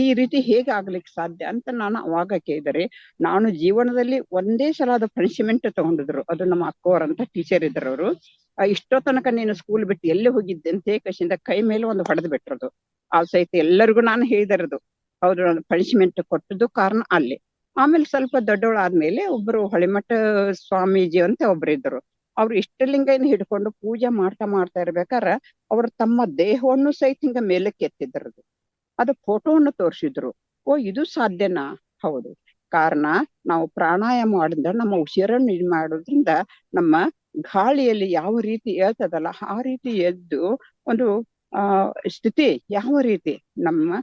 ಈ ರೀತಿ ಹೇಗೆ ಆಗ್ಲಿಕ್ಕೆ ಸಾಧ್ಯ ಅಂತ ನಾನು ಅವಾಗ ಕೇಳಿದರೆ, ನಾನು ಜೀವನದಲ್ಲಿ ಒಂದೇ ಸಲ ಅದು ಪನಿಷ್ಮೆಂಟ್ ತಗೊಂಡಿದ್ರು. ಅದು ನಮ್ಮ ಅಕ್ಕವರಂತ ಟೀಚರ್ ಇದ್ರು. ಅವರು ಇಷ್ಟೋ ತನಕ ನೀನು ಸ್ಕೂಲ್ ಬಿಟ್ಟು ಎಲ್ಲಿ ಹೋಗಿದ್ದೆ ಅಂತ ಕಸಿಂದ ಕೈ ಮೇಲೆ ಒಂದು ಹೊಡೆದು ಬಿಟ್ರದು. ಆ ಸಹಿತ ಎಲ್ಲರಿಗೂ ನಾನು ಹೇಳಿದಿರೋದು. ಹೌದು, ನಾನು ಪನಿಷ್ಮೆಂಟ್ ಕೊಟ್ಟದ್ದು ಕಾರಣ ಅಲ್ಲಿ. ಆಮೇಲೆ ಸ್ವಲ್ಪ ದೊಡ್ಡವಳಾದ್ಮೇಲೆ ಒಬ್ರು ಹೊಳಿಮಠ ಸ್ವಾಮೀಜಿ ಅಂತ ಒಬ್ರು ಇದ್ರು. ಅವ್ರು ಇಷ್ಟಲಿಂಗನ ಹಿಡ್ಕೊಂಡು ಪೂಜೆ ಮಾಡ್ತಾ ಇರ್ಬೇಕಾದ್ರೆ ಅವ್ರು ತಮ್ಮ ದೇಹವನ್ನು ಸಹಿತ ಹಿಂಗ ಮೇಲಕ್ಕೆ ಎತ್ತಿದ್ರದು. ಅದು ಫೋಟೋವನ್ನು ತೋರಿಸಿದ್ರು. ಇದು ಸಾಧ್ಯನಾ? ಹೌದು. ಕಾರಣ ನಾವು ಪ್ರಾಣಾಯಾಮ ಮಾಡಿದ್ರೆ ನಮ್ಮ ಉಸಿರನ್ನು ಇದು ಮಾಡೋದ್ರಿಂದ ನಮ್ಮ ಗಾಳಿಯಲ್ಲಿ ಯಾವ ರೀತಿ ಹೇಳ್ತದಲ್ಲ ಆ ರೀತಿ ಎದ್ದು ಒಂದು ಸ್ಥಿತಿ ಯಾವ ರೀತಿ ನಮ್ಮ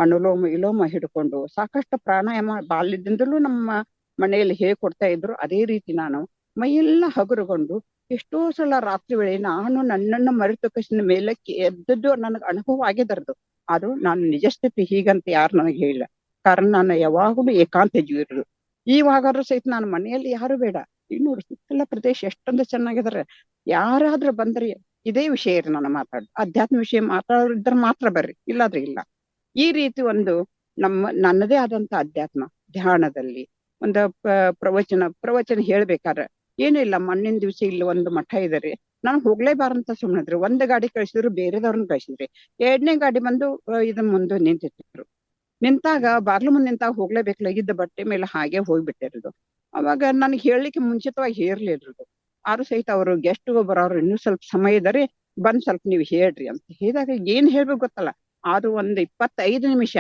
ಅನುಲೋಮ ವಿಲೋಮ ಹಿಡ್ಕೊಂಡು ಸಾಕಷ್ಟು ಪ್ರಾಣಾಯಾಮ ಬಾಲ್ಯದಿಂದಲೂ ನಮ್ಮ ಮನೆಯಲ್ಲಿ ಹೇಳ್ಕೊಡ್ತಾ ಇದ್ರು. ಅದೇ ರೀತಿ ನಾನು ಮೈಯೆಲ್ಲ ಹಗುರುಗೊಂಡು ಎಷ್ಟೋ ಸಲ ರಾತ್ರಿ ವೇಳೆ ನಾನು ನನ್ನನ್ನು ಮರೆತು ಕಸಿನ ಮೇಲಕ್ಕೆ ಎದ್ದದ್ದು ನನಗೆ ಅನುಭವ ಆಗಿದರದು. ಆದ್ರೂ ನಾನು ನಿಜ ಸ್ಥಿತಿ ಹೀಗಂತ ಯಾರು ನನಗೆ ಹೇಳಿಲ್ಲ. ಕಾರಣ ನಾನು ಯಾವಾಗಲೂ ಏಕಾಂತ ಜೀವಿರುದು. ಇವಾಗಾದ್ರೂ ಸಹಿತ ನಾನು ಮನೆಯಲ್ಲಿ ಯಾರು ಬೇಡ. ಇನ್ನು ಸುತ್ತಲ ಪ್ರದೇಶ ಎಷ್ಟೊಂದು ಚೆನ್ನಾಗಿದಾರೆ. ಯಾರಾದ್ರೂ ಬಂದ್ರೆ ಇದೇ ವಿಷಯ ಇರಿ, ನಾನು ಅಧ್ಯಾತ್ಮ ವಿಷಯ ಮಾತಾಡಿದ್ರೆ ಮಾತ್ರ ಬರ್ರಿ, ಇಲ್ಲಾದ್ರೆ ಇಲ್ಲ. ಈ ರೀತಿ ಒಂದು ನನ್ನದೇ ಆದಂತ ಅಧ್ಯಾತ್ಮ ಧ್ಯಾನದಲ್ಲಿ ಒಂದು ಪ್ರವಚನ ಹೇಳ್ಬೇಕಾದ್ರೆ ಏನಿಲ್ಲ. ಮಣ್ಣಿನ ದಿವಸ ಇಲ್ಲಿ ಒಂದು ಮಠ ಇದಾರೆ, ನಾನು ಹೋಗ್ಲೇಬಾರಂತ ಸುಮ್ಮನಿದ್ರು. ಒಂದು ಗಾಡಿ ಕಳಿಸಿದ್ರು, ಬೇರೆದವ್ರನ್ನ ಕಳಿಸಿದ್ರಿ. 2ನೇ ಗಾಡಿ ಬಂದು ಇದನ್ ಮುಂದೆ ನಿಂತಾಗ ಬಾಗ್ಲು ಮುಂದೆ ನಿಂತಾಗ ಹೋಗ್ಲೇಬೇಕಲ್ಲ, ಇದ್ದ ಬಟ್ಟೆ ಮೇಲೆ ಹಾಗೆ ಹೋಗ್ಬಿಟ್ಟಿರೋದು. ಅವಾಗ ನನಗೆ ಹೇಳಲಿಕ್ಕೆ ಮುಂಚಿತವಾಗಿ ಹೇರ್ಲಿರೋದು. ಆದ್ರೂ ಸಹಿತ ಅವರು ಗೆಸ್ಟ್ ಬರೋರು, ಇನ್ನೂ ಸ್ವಲ್ಪ ಸಮಯ ಇದಾರೆ, ಬಂದ್ ಸ್ವಲ್ಪ ನೀವು ಹೇಳ್ರಿ ಅಂತ ಹೇಳಿದಾಗ ಏನ್ ಹೇಳ್ಬೇಕು ಗೊತ್ತಲ್ಲ. ಆದ್ರೂ ಒಂದು 25 ನಿಮಿಷ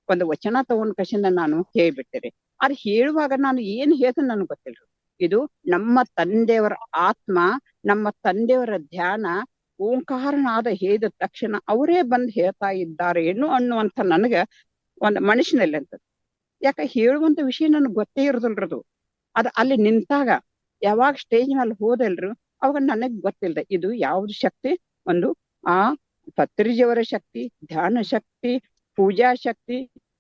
ಒಂದು ವಚನ ತಗೊಂಡ್ ಕಸಿಂದ ನಾನು ಹೇಳ್ಬಿಟ್ಟೆ. ಅದು ಹೇಳುವಾಗ ನಾನು ಏನ್ ಹೇಳ್ತೇನೆ ನನಗೆ ಗೊತ್ತಿಲ್ರಿ. ಇದು ನಮ್ಮ ತಂದೆಯವರ ಆತ್ಮ, ನಮ್ಮ ತಂದೆಯವರ ಧ್ಯಾನ, ಓಂಕಾರನಾದ ಹೇಳಿದ ತಕ್ಷಣ ಅವರೇ ಬಂದು ಹೇಳ್ತಾ ಇದ್ದಾರೆ ಏನು ಅನ್ನುವಂತ ನನಗೆ ಒಂದು ಮನುಷ್ಯನಲ್ಲಿ ಅಂತ. ಯಾಕೆ ಹೇಳುವಂತ ವಿಷಯ ನನಗೆ ಗೊತ್ತೇ ಇರೋದಿಲ್ರದು. ಅದು ಅಲ್ಲಿ ನಿಂತಾಗ ಯಾವಾಗ ಸ್ಟೇಜ್ ಮೇಲೆ ಹೋದಲ್ರು ಅವಾಗ ನನಗ್ ಗೊತ್ತಿಲ್ದೆ ಇದು ಯಾವ್ದು ಶಕ್ತಿ. ಒಂದು ಆ ಪತ್ರಿಜಿಯವರ ಶಕ್ತಿ, ಧ್ಯಾನ ಶಕ್ತಿ, ಪೂಜಾ ಶಕ್ತಿ,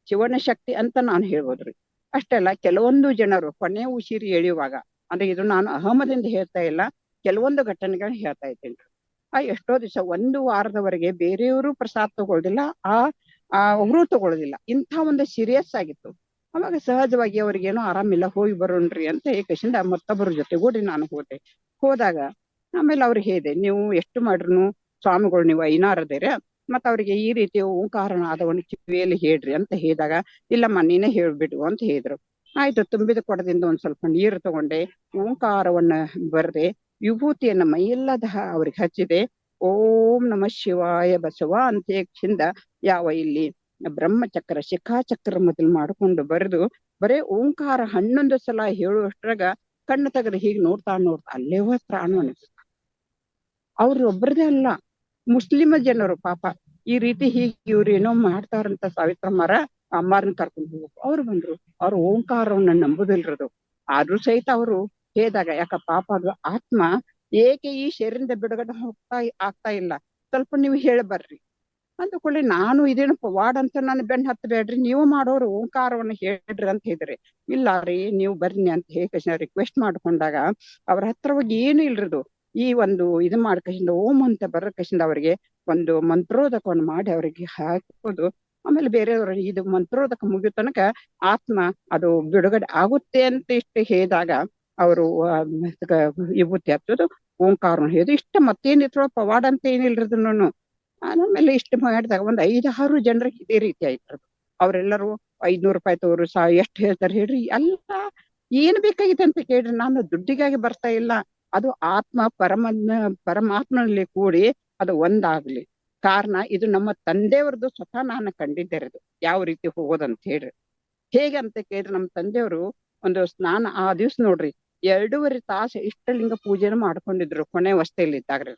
ಶಿವನ ಶಕ್ತಿ ಅಂತ ನಾನು ಹೇಳ್ಬೋದ್ರಿ. ಅಷ್ಟೇ ಅಲ್ಲ, ಕೆಲವೊಂದು ಜನರು ಕೊನೆ ಉಸಿರಿ ಎಳೆಯುವಾಗ, ಅಂದ್ರೆ ಇದು ನಾನು ಅಹಮದಿಂದ ಹೇಳ್ತಾ ಇಲ್ಲ, ಕೆಲವೊಂದು ಘಟನೆಗಳನ್ನ ಹೇಳ್ತಾ ಇದ್ದೇನೆ. ಎಷ್ಟೋ ದಿವಸ 1 ವಾರದವರೆಗೆ ಬೇರೆಯವರು ಪ್ರಸಾದ ತಗೊಳ್ದಿಲ್ಲ, ಅವರು ತಗೊಳ್ಳೋದಿಲ್ಲ. ಇಂಥ ಒಂದು ಸೀರಿಯಸ್ ಆಗಿತ್ತು. ಅವಾಗ ಸಹಜವಾಗಿ ಅವ್ರಿಗೇನೋ ಆರಾಮಿಲ್ಲ, ಹೋಗಿ ಬರೋಣ್ರಿ ಅಂತ ಏಕಶಿಂದ ಮತ್ತೊಬ್ಬರ ಜೊತೆಗೂಡಿ ನಾನು ಹೋದೆ. ಹೋದಾಗ ಆಮೇಲೆ ಅವ್ರಿಗೆ ಹೇಳಿದೆ, ನೀವು ಎಷ್ಟು ಮಾಡ್ರು ಸ್ವಾಮಿಗಳು ನೀವು ಐನಾರದೇರ, ಮತ್ತ ಅವ್ರಿಗೆ ಈ ರೀತಿ ಓಂಕಾರನಾದವನ್ನು ಕಿವಿಯಲ್ಲಿ ಹೇಳ್ರಿ ಅಂತ ಹೇಳಿದಾಗ, ಇಲ್ಲಮ್ಮ ನೀನೇ ಹೇಳ್ಬಿಡು ಅಂತ ಹೇಳಿದ್ರು. ಆಯ್ತು, ತುಂಬಿದ ಕೊಡದಿಂದ ಒಂದ್ ಸ್ವಲ್ಪ ನೀರು ತಗೊಂಡೆ, ಓಂಕಾರವನ್ನ ಬರ್ದೆ, ವಿಭೂತಿಯನ್ನ ಮೈಯೆಲ್ಲದ ಅವ್ರಿಗೆ ಹಚ್ಚಿದೆ. ಓಂ ನಮಃ ಶಿವಾಯ ಬಸವ ಅಂತ ಹೇಕ್ಷಿಂದ ಯಾವ ಇಲ್ಲಿ ಬ್ರಹ್ಮಚಕ್ರ ಶಿಖಾಚಕ್ರ ಮೊದಲು ಮಾಡ್ಕೊಂಡು ಬರೆದು ಬರೇ ಓಂಕಾರ 11 ಸಲ ಹೇಳುವಷ್ಟ್ರಾಗ ಕಣ್ಣು ತೆಗೆದು ಹೀಗೆ ನೋಡ್ತಾ ಅಲ್ಲೇ ಪ್ರಾಣ ಅನಿಸ್ತು. ಅವ್ರು ಒಬ್ಬರದೇ ಅಲ್ಲ, ಮುಸ್ಲಿಮ ಜನರು ಪಾಪ ಈ ರೀತಿ ಹೀಗೆ ಇವ್ರು ಏನೋ ಮಾಡ್ತಾರಂತ ಸಾವಿತ್ರಮ್ಮರ ಅಮ್ಮಾರನ್ನ ಕರ್ಕೊಂಡು ಹೋಗ್ಬೇಕು. ಅವ್ರು ಬಂದ್ರು, ಅವ್ರು ಓಂಕಾರವನ್ನ ನಂಬುದಿಲ್ರದು. ಆದ್ರೂ ಸಹಿತ ಅವರು ಹೇಳಿದಾಗ, ಯಾಕ ಪಾಪ ಅದು ಆತ್ಮ ಏಕೆ ಈ ಶರೀರದ ಬಿಡುಗಡೆ ಆಗ್ತಾ ಇಲ್ಲ, ಸ್ವಲ್ಪ ನೀವು ಹೇಳಿ ಬರ್ರಿ ಅಂದ್ಕೊಳ್ಳಿ. ನಾನು ಇದೇನು ಪವಾಡ್ ಅಂತ ನಾನು ಬೆನ್ನ ಹತ್ತಬೇಡ್ರಿ, ನೀವು ಮಾಡೋರು ಓಂಕಾರವನ್ನ ಹೇಳ್ರಿ ಅಂತ ಹೇಳಿದ್ರಿ. ಇಲ್ಲ ರೀ ನೀವು ಬರ್ರಿ ಅಂತ ಹೇಳಿ ರಿಕ್ವೆಸ್ಟ್ ಮಾಡ್ಕೊಂಡಾಗ ಅವ್ರ ಹತ್ರ ಹೋಗಿ ಏನು ಇಲ್ರದು, ಈ ಒಂದು ಇದು ಮಾಡ್ಕಶಿಂದ ಓಂ ಅಂತ ಬರಕಶಿಂದ ಅವ್ರಿಗೆ ಒಂದು ಮಂತ್ರೋದಕವನ್ನು ಮಾಡಿ ಅವ್ರಿಗೆ ಹಾಕೋದು. ಆಮೇಲೆ ಬೇರೆಯವ್ರ ಇದು ಮಂತ್ರೋದಕ ಮುಗಿದ ತನಕ ಆತ್ಮ ಅದು ಬಿಡುಗಡೆ ಆಗುತ್ತೆ ಅಂತ ಇಷ್ಟು ಹೇಳಿದಾಗ ಅವರು ವಿಭೂತಿ ಹಚ್ಚೋದು, ಓಂಕಾರ ಹೇಳೋದು, ಇಷ್ಟ ಮತ್ತೇನಿದ್ರು ಪವಾಡ ಅಂತ ಏನಿಲ್ರದನ್ನು. ಆಮೇಲೆ ಇಷ್ಟು ಮಾಡಿದಾಗ ಒಂದ್ 5-6 ಜನರಿಗೆ ಇದೇ ರೀತಿ ಆಯ್ತು. ಅವ್ರೆಲ್ಲರೂ 500 ರೂಪಾಯಿ ತೋರು ಎಷ್ಟು ಹೇಳ್ತಾರೆ ಹೇಳ್ರಿ, ಅಲ್ಲ ಏನ್ ಬೇಕಾಗಿದೆ ಅಂತ ಕೇಳ್ರಿ, ನಾನು ದುಡ್ಡಿಗಾಗಿ ಬರ್ತಾ ಇಲ್ಲ, ಅದು ಆತ್ಮ ಪರಮಾತ್ಮನಲ್ಲಿ ಕೂಡಿ ಅದು ಒಂದಾಗ್ಲಿ. ಕಾರಣ ಇದು ನಮ್ಮ ತಂದೆಯವ್ರದ್ದು ಸ್ವತಃ ನಾನು ಕಂಡಿದ್ದಿರೋದು ಯಾವ ರೀತಿ ಹೋಗೋದಂತ ಹೇಳ್ರಿ. ಹೇಗೆ ಅಂತ ಕೇಳಿದ್ರೆ, ನಮ್ಮ ತಂದೆಯವರು ಒಂದು ಸ್ನಾನ ಆ ದಿವ್ಸ ನೋಡ್ರಿ 2.5 ತಾಸು ಇಷ್ಟಲಿಂಗ ಪೂಜೆನ ಮಾಡ್ಕೊಂಡಿದ್ರು ಕೊನೆ ಅವಸ್ಥೆಯಲ್ಲಿ ಇದ್ದಾಗ್ರಿ.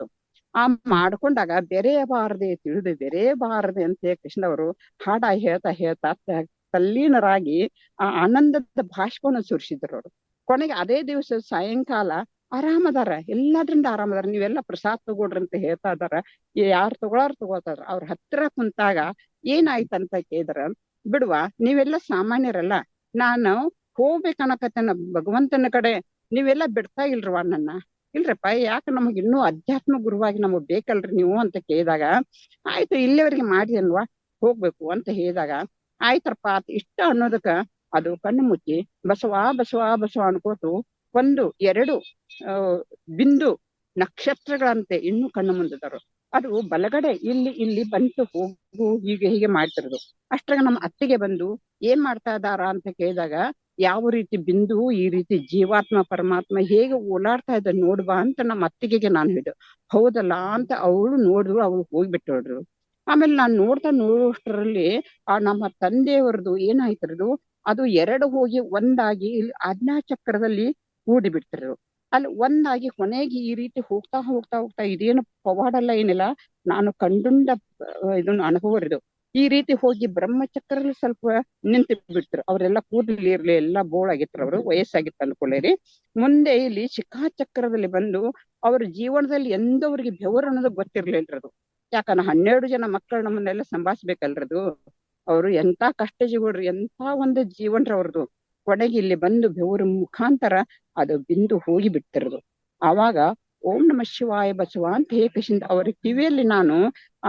ಆ ಮಾಡ್ಕೊಂಡಾಗ ಬೆರೆಯಬಾರದೆ ತಿಳಿದು ಬೆರೆಯಬಾರದೆ ಅಂತ ಕೃಷ್ಣವರು ಹಾಡ ಹೇಳ್ತಾ ತಲ್ಲೀನರಾಗಿ ಆ ಆನಂದದ ಭಾಷ್ಪವನ್ನು ಸುರಿಸಿದ್ರು ಅವರು. ಕೊನೆಗೆ ಅದೇ ದಿವಸ ಸಾಯಂಕಾಲ ಆರಾಮದಾರ, ಎಲ್ಲದ್ರಿಂದ ಆರಾಮದಾರ, ನೀವೆಲ್ಲ ಪ್ರಸಾದ ತಗೊಳ್ರಿ ಅಂತ ಹೇಳ್ತಾ ಇದಾರ. ಯಾರು ತಗೊಳ್ತಾರ ಅವ್ರ ಹತ್ರ ಕುಂತಾಗ ಏನಾಯ್ತಂತ ಕೇಳಿದ್ರ, ಬಿಡುವ ನೀವೆಲ್ಲ ಸಾಮಾನ್ಯರಲ್ಲ, ನಾನು ಹೋಗ್ಬೇಕನ್ನಕತ್ತೇನ ಭಗವಂತನ ಕಡೆ, ನೀವೆಲ್ಲ ಬಿಡ್ತಾ ಇಲ್ರವಾ ನನ್ನ. ಇಲ್ರಪ್ಪ, ಯಾಕೆ ನಮಗ್ ಇನ್ನೂ ಅಧ್ಯಾತ್ಮ ಗುರುವಾಗಿ ನಮಗ್ ಬೇಕಲ್ರಿ ನೀವು ಅಂತ ಕೇಳಿದಾಗ, ಆಯ್ತು ಇಲ್ಲಿವರೆಗೆ ಮಾಡಿ ಅಲ್ವಾ ಹೋಗ್ಬೇಕು ಅಂತ ಹೇಳಿದಾಗ, ಆಯ್ತರಪ್ಪ ಇಷ್ಟ ಅನ್ನೋದಕ್ಕ ಅದು ಕಣ್ಣು ಮುಚ್ಚಿ ಬಸವ ಬಸವ ಬಸವ ಅನ್ಕೋತು 1-2 ಬಿಂದು ನಕ್ಷತ್ರಗಳಂತೆ ಇನ್ನೂ ಕಣ್ಣು ಮುಂದಿದರು. ಅದು ಬಲಗಡೆ ಇಲ್ಲಿ ಬಂತು ಹೋಗು ಹೀಗೆ ಮಾಡ್ತಿರೋದು. ಅಷ್ಟ್ರಾಗ ನಮ್ಮ ಅತ್ತಿಗೆ ಬಂದು ಏನ್ ಮಾಡ್ತಾ ಇದ್ದಾರ ಅಂತ ಕೇಳಿದಾಗ, ಯಾವ ರೀತಿ ಬಿಂದು ಈ ರೀತಿ ಜೀವಾತ್ಮ ಪರಮಾತ್ಮ ಹೇಗೆ ಓಡಾಡ್ತಾ ಇದ್ದ ನೋಡ್ಬಾ ಅಂತ ನಮ್ಮ ಅತ್ತಿಗೆಗೆ ನಾನು ಹೇಳಿದೆ. ಹೌದಲ್ಲ ಅಂತ ಅವಳು ನೋಡಿದ್ರು, ಅವಳು ಹೋಗ್ಬಿಟ್ಟೋಡ್ರು. ಆಮೇಲೆ ನಾನ್ ನೋಡುವಷ್ಟರಲ್ಲಿ ಆ ನಮ್ಮ ತಂದೆಯವರದು ಏನಾಯ್ತಿರೋದು, ಅದು 2 ಹೋಗಿ ಒಂದಾಗಿ ಇಲ್ಲಿ ಆಜ್ಞಾಚಕ್ರದಲ್ಲಿ ಕೂಡಿ ಬಿಡ್ತಿರೋದು. ಅಲ್ಲಿ ಒಂದಾಗಿ ಕೊನೆಗೆ ಈ ರೀತಿ ಹೋಗ್ತಾ ಇದೇನು ಪವಾಡಲ್ಲ ಏನಿಲ್ಲ, ನಾನು ಕಂಡುಂಡ ಇದನ್ನ ಅನುಭವ ಇರೋದು. ಈ ರೀತಿ ಹೋಗಿ ಬ್ರಹ್ಮಚಕ್ರಲ್ಲಿ ಸ್ವಲ್ಪ ನಿಂತು ಬಿಟ್ರು. ಅವರೆಲ್ಲ ಕೂದಲಿ ಇರ್ಲಿ, ಎಲ್ಲ ಬೋಳಾಗಿತ್ರು, ಅವರು ವಯಸ್ಸಾಗಿತ್ತು ಅನ್ಕೊಳ್ಳೇರಿ. ಮುಂದೆ ಇಲ್ಲಿ ಶಿಖಾಚಕ್ರದಲ್ಲಿ ಬಂದು ಅವ್ರ ಜೀವನದಲ್ಲಿ ಎಂದವ್ರಿಗೆ ಬೆವರು ಅನ್ನೋದು ಗೊತ್ತಿರ್ಲಿಲ್ರದು. ಯಾಕಂದ್ರೆ 12 ಜನ ಮಕ್ಕಳು ನಮ್ಮನ್ನೆಲ್ಲ ಸಂಭಾಳಿಸ್ಬೇಕಲ್ರದು. ಅವ್ರು ಎಂತ ಕಷ್ಟ ಜೀವಡ್ರಿ, ಎಂತ ಒಂದು ಜೀವನ್ರ ಅವ್ರದು. ಕೊನೆಗೆ ಇಲ್ಲಿ ಬಂದು ಬೆವರು ಮುಖಾಂತರ ಅದು ಬಿಂದು ಹೋಗಿ ಬಿಡ್ತಿರೋದು. ಆವಾಗ ಓಂ ನಮಃ ಶಿವಾಯ ಬಸವ ಅಂತ ಹೇಕಶಿಂದ ಅವ್ರ ಕಿವಿಯಲ್ಲಿ ನಾನು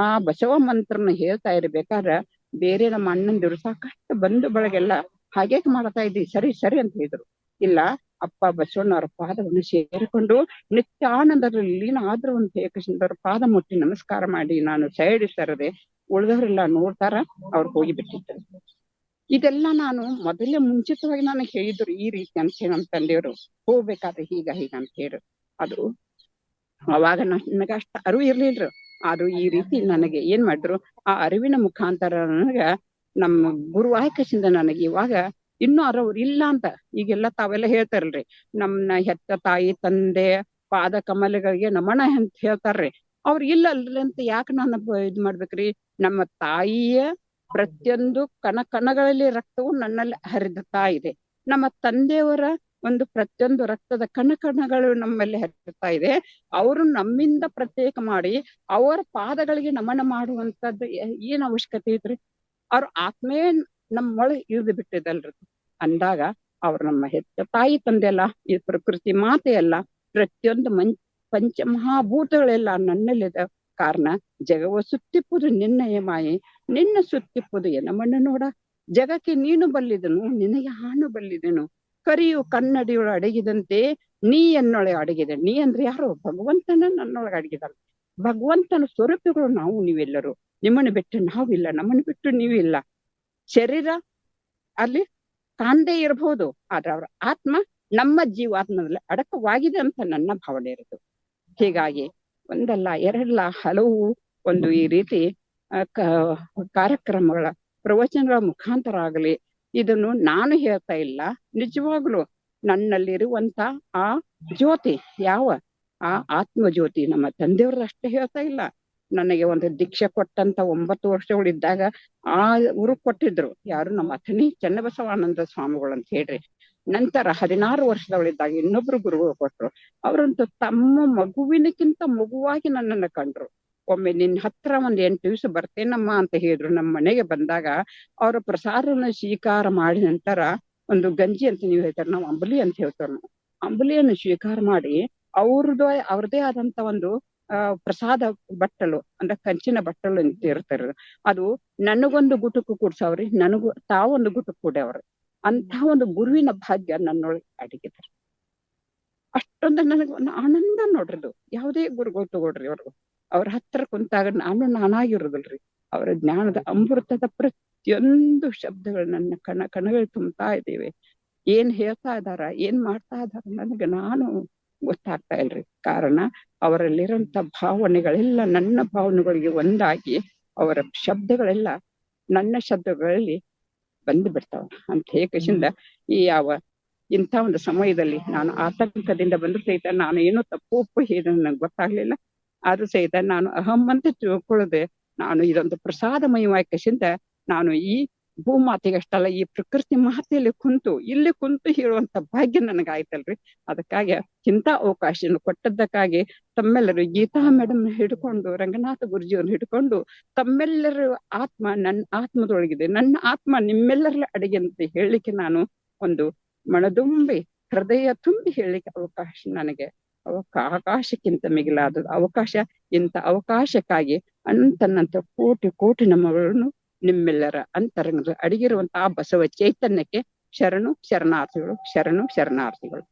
ಆ ಬಸವ ಮಂತ್ರನ ಹೇಳ್ತಾ ಇರ್ಬೇಕಾದ್ರೆ, ಬೇರೆ ನಮ್ಮ ಅಣ್ಣಂದಿರು ಸಾಕಷ್ಟು ಬಂಧು ಬಳಗೆಲ್ಲ ಹಾಗೇಕ್ ಮಾಡ್ತಾ ಇದ್ದಿ, ಸರಿ ಅಂತ ಹೇಳಿದ್ರು. ಇಲ್ಲ ಅಪ್ಪ ಬಸವಣ್ಣವ್ರ ಪಾದವನ್ನು ಸೇರಿಕೊಂಡು ನಿತ್ಯಾನಂದರಲ್ಲಿ ಆದ್ರೂ ಒಂದು ಹೇಕಶಿಂದ ಅವ್ರ ಪಾದ ಮುಟ್ಟಿ ನಮಸ್ಕಾರ ಮಾಡಿ ನಾನು ಸೈಡ್ ಸರದೆ ಉಳಿದವರೆಲ್ಲ ನೋಡ್ತಾರ, ಅವ್ರು ಹೋಗಿ ಬಿಟ್ಟಿದ್ದಾರೆ. ಇದೆಲ್ಲ ನಾನು ಮೊದಲೇ ಮುಂಚಿತವಾಗಿ ನನಗೆ ಹೇಳಿದ್ರು ಈ ರೀತಿ ಅಂತ ಹೇಳಿ ನಮ್ಮ ತಂದೆಯವರು ಹೋಗ್ಬೇಕಾದ್ರೆ ಹೀಗ ಅಂತ ಹೇಳಿ. ಅದು ಅವಾಗ ನನಗ ಅಷ್ಟ ಅರಿವು ಇರ್ಲಿಲ್ರು. ಅದು ಈ ರೀತಿ ನನಗೆ ಏನ್ ಮಾಡಿದ್ರು, ಆ ಅರಿವಿನ ಮುಖಾಂತರ ನನಗ ನಮ್ಮ ಗುರುವಾಯ್ಕಸಿಂದ ನನಗೆ ಇವಾಗ ಇನ್ನೂ ಅರವ್ರು ಇಲ್ಲ ಅಂತ ಈಗೆಲ್ಲ ತಾವೆಲ್ಲ ಹೇಳ್ತಾರಲ್ರಿ, ನಮ್ನ ಹೆತ್ತ ತಾಯಿ ತಂದೆ ಪಾದ ಕಮಲಗಳಿಗೆ ನಮನ ಅಂತ ಹೇಳ್ತಾರ್ರಿ. ಅವ್ರ ಇಲ್ಲ ಅಲ್ರಿ ಅಂತ ಯಾಕೆ ನಾನು ಇದ್ ಮಾಡ್ಬೇಕ್ರಿ? ನಮ್ಮ ತಾಯಿಯ ಪ್ರತಿಯೊಂದು ಕಣಗಳಲ್ಲಿ ರಕ್ತವು ನನ್ನಲ್ಲಿ ಹರಿದುತ್ತಾ ಇದೆ. ನಮ್ಮ ತಂದೆಯವರ ಒಂದು ಪ್ರತಿಯೊಂದು ರಕ್ತದ ಕಣಗಳು ನಮ್ಮಲ್ಲಿ ಹರಿತಾ ಇದೆ. ಅವರು ನಮ್ಮಿಂದ ಪ್ರತ್ಯೇಕ ಮಾಡಿ ಅವರ ಪಾದಗಳಿಗೆ ನಮನ ಮಾಡುವಂತದ್ದು ಏನ್ ಅವಶ್ಯಕತೆ ಇದ್ರಿ? ಅವ್ರ ಆತ್ಮೇ ನಮ್ಮೊಳಗೆ ಇಳಿದು ಬಿಟ್ಟಿದಲ್ರಿ ಅಂದಾಗ, ಅವ್ರು ನಮ್ಮ ಹೆತ್ತ ತಾಯಿ ತಂದೆ ಅಲ್ಲ, ಈ ಪ್ರಕೃತಿ ಮಾತೆ ಅಲ್ಲ, ಪ್ರತಿಯೊಂದು ಪಂಚಮಹಾಭೂತಗಳೆಲ್ಲ ನನ್ನಲ್ಲಿದೆ. ಕಾರಣ ಜಗವ ಸುತ್ತಿಪ್ಪುದು ನಿನ್ನಯ ಮಾಯೆ, ನಿನ್ನ ಸುತ್ತಿಪ್ಪುದು ಎನ್ನ ಮಣ್ಣು ನೋಡ. ಜಗಕ್ಕೆ ನೀನು ಬಲ್ಲಿದನು, ನಿನಗೆ ಹಾನು ಬಲ್ಲಿದೆನು. ಕರಿಯು ಕನ್ನಡಿಯೊಳ ಅಡಗಿದಂತೆ ನೀ ಎನ್ನೊಳೆ ಅಡಗಿದೆ. ನೀ ಅಂದ್ರೆ ಯಾರು? ಭಗವಂತನ ನನ್ನೊಳಗೆ ಅಡಗಿದಾನೆ. ಭಗವಂತನ ಸ್ವರೂಪಗಳು ನಾವು ನೀವೆಲ್ಲರೂ. ನಿಮ್ಮನ್ನು ಬಿಟ್ಟು ನಾವಿಲ್ಲ, ನಮ್ಮನ್ನು ಬಿಟ್ಟು ನೀವಿಲ್ಲ. ಶರೀರ ಅಲ್ಲಿ ಕಾಣದೇ ಇರಬಹುದು, ಆದ್ರೆ ಅವರ ಆತ್ಮ ನಮ್ಮ ಜೀವಾತ್ಮದಲ್ಲಿ ಅಡಕವಾಗಿದೆ ಅಂತ ನನ್ನ ಭಾವನೆ ಇರೋದು. ಹೀಗಾಗಿ ಒಂದಲ್ಲ ಎರಡಲ್ಲ ಹಲವು ಒಂದು ಈ ರೀತಿ ಕಾರ್ಯಕ್ರಮಗಳ ಪ್ರವಚನಗಳ ಮುಖಾಂತರ ಆಗಲಿ ಇದನ್ನು ನಾನು ಹೇಳ್ತಾ ಇಲ್ಲ, ನಿಜವಾಗ್ಲು ನನ್ನಲ್ಲಿರುವಂತ ಆ ಜ್ಯೋತಿ, ಯಾವ ಆ ಆತ್ಮ ಜ್ಯೋತಿ ನಮ್ಮ ತಂದೆಯವ್ರದ್ದು ಅಷ್ಟೇ ಹೇಳ್ತಾ ಇಲ್ಲ. ನನಗೆ ಒಂದು ದೀಕ್ಷೆ ಕೊಟ್ಟಂತ 9 ವರ್ಷಗಳಿದ್ದಾಗ ಆ ಊರು ಕೊಟ್ಟಿದ್ರು ಯಾರು, ನಮ್ಮ ಅಥಣಿ ಚನ್ನಬಸವಾನಂದ ಸ್ವಾಮಿಗಳು ಅಂತ ಹೇಳ್ರಿ. ನಂತರ 16 ವರ್ಷದವಳಿದ್ದಾಗ ಇನ್ನೊಬ್ರು ಗುರುಗಳು ಕೊಟ್ರು. ಅವರಂತೂ ತಮ್ಮ ಮಗುವಿನಕ್ಕಿಂತ ಮಗುವಾಗಿ ನನ್ನನ್ನು ಕಂಡ್ರು. ಒಮ್ಮೆ ನಿನ್ನ ಹತ್ರ 8 ದಿವಸ ಬರ್ತೇನಮ್ಮ ಅಂತ ಹೇಳಿದ್ರು. ನಮ್ಮ ಮನೆಗೆ ಬಂದಾಗ ಅವ್ರ ಪ್ರಸಾದನ ಸ್ವೀಕಾರ ಮಾಡಿದ ನಂತರ ಒಂದು ಗಂಜಿ ಅಂತ ನೀವು ಹೇಳ್ತಾರೆ, ನಾವು ಅಂಬಲಿ ಅಂತ ಹೇಳ್ತಾರೆ. ನಾವು ಅಂಬಲಿಯನ್ನು ಸ್ವೀಕಾರ ಮಾಡಿ ಅವ್ರದೇ ಆದಂತ ಒಂದು ಪ್ರಸಾದ ಬಟ್ಟಲು ಅಂದ್ರೆ ಕಂಚಿನ ಬಟ್ಟಲು ಅಂತ ಇರ್ತಾರೆ. ಅದು ನನಗೊಂದು ಗುಟುಕು ಕೂಡ್ಸವ್ರಿ, ನನಗೂ ತಾವೊಂದು ಗುಟುಕು ಕೂಡ್ಯವ್ರಿ. ಅಂತ ಒಂದು ಗುರುವಿನ ಭಾಗ್ಯ ನನ್ನೊಳಗೆ ಅಡಗಿದ್ದಾರೆ. ಅಷ್ಟೊಂದು ನನಗೆ ಒಂದು ಆನಂದ ನೋಡ್ರಿದು. ಯಾವುದೇ ಗುರುಗಳು ತಗೊಳ್ರಿ ಅವ್ರ ಹತ್ರ ಕುಂತಾಗ ನಾನಾಗಿರೋದಿಲ್ರಿ. ಅವರ ಜ್ಞಾನದ ಅಮೃತದ ಪ್ರತಿಯೊಂದು ಶಬ್ದಗಳು ನನ್ನ ಕಣಗಳು ತುಂಬ್ತಾ ಇದ್ದೇವೆ. ಏನ್ ಹೇಳ್ತಾ ಇದಾರ, ಏನ್ ಮಾಡ್ತಾ ಇದಾರ ನನಗೆ ನಾನು ಗೊತ್ತಾಗ್ತಾ ಇಲ್ರಿ. ಕಾರಣ ಅವರಲ್ಲಿರೋಂಥ ಭಾವನೆಗಳೆಲ್ಲ ನನ್ನ ಭಾವನೆಗಳಿಗೆ ಒಂದಾಗಿ ಅವರ ಶಬ್ದಗಳೆಲ್ಲ ನನ್ನ ಶಬ್ದಗಳಲ್ಲಿ ಬಂದು ಬಿಡ್ತಾವ ಅಂತ ಹೇಳಕಿಂದ ಈ ಇಂಥ ಒಂದು ಸಮಯದಲ್ಲಿ ನಾನು ಆತಂಕದಿಂದ ಬಂದು ಸಹಿತ ನಾನು ಏನೋ ತಪ್ಪು ಹೇಳಿ ನನಗೆ ಗೊತ್ತಾಗ್ಲಿಲ್ಲ. ಆದ್ರೂ ಸಹಿತ ನಾನು ಅಹಂ ಅಂತ ತಿಳ್ಕೊಳ್ಳದೆ ನಾನು ಇದೊಂದು ಪ್ರಸಾದಮಯವಾಗಿಂದ ನಾನು ಈ ಭೂಮಾತೆಗೆ ಅಷ್ಟಲ್ಲ, ಈ ಪ್ರಕೃತಿ ಮಾತೆಯಲ್ಲಿ ಇಲ್ಲಿ ಕುಂತು ಹೇಳುವಂತ ಭಾಗ್ಯ ನನಗಾಯ್ತಲ್ರಿ. ಅದಕ್ಕಾಗಿ ಇಂಥ ಅವಕಾಶವನ್ನು ಕೊಟ್ಟದ್ದಕ್ಕಾಗಿ ತಮ್ಮೆಲ್ಲರೂ ಗೀತಾ ಮೇಡಮ್ ಹಿಡ್ಕೊಂಡು, ರಂಗನಾಥ ಗುರುಜಿಯವ್ರನ್ನ ಹಿಡ್ಕೊಂಡು, ತಮ್ಮೆಲ್ಲರ ಆತ್ಮ ನನ್ನ ಆತ್ಮದೊಳಗಿದೆ, ನನ್ನ ಆತ್ಮ ನಿಮ್ಮೆಲ್ಲರ ಅಡಿಗೆ ಅಂತ ಹೇಳಲಿಕ್ಕೆ ನಾನು ಒಂದು ಮನದುಂಬಿ ಹೃದಯ ತುಂಬಿ ಹೇಳಲಿಕ್ಕೆ ಅವಕಾಶ ನನಗೆ ಆಕಾಶಕ್ಕಿಂತ ಮಿಗಿಲಾದ ಅವಕಾಶ. ಇಂಥ ಅವಕಾಶಕ್ಕಾಗಿ ಅಂತನ್ನಂತ ಕೋಟಿ ಕೋಟಿ ನಮ್ಮಗಳನ್ನು ನಿಮ್ಮೆಲ್ಲರ ಅಂತರಂಗದ ಅಡಗಿರುವಂತಹ ಬಸವ ಚೈತನ್ಯಕ್ಕೆ ಶರಣು ಶರಣಾರ್ಥಿಗಳು.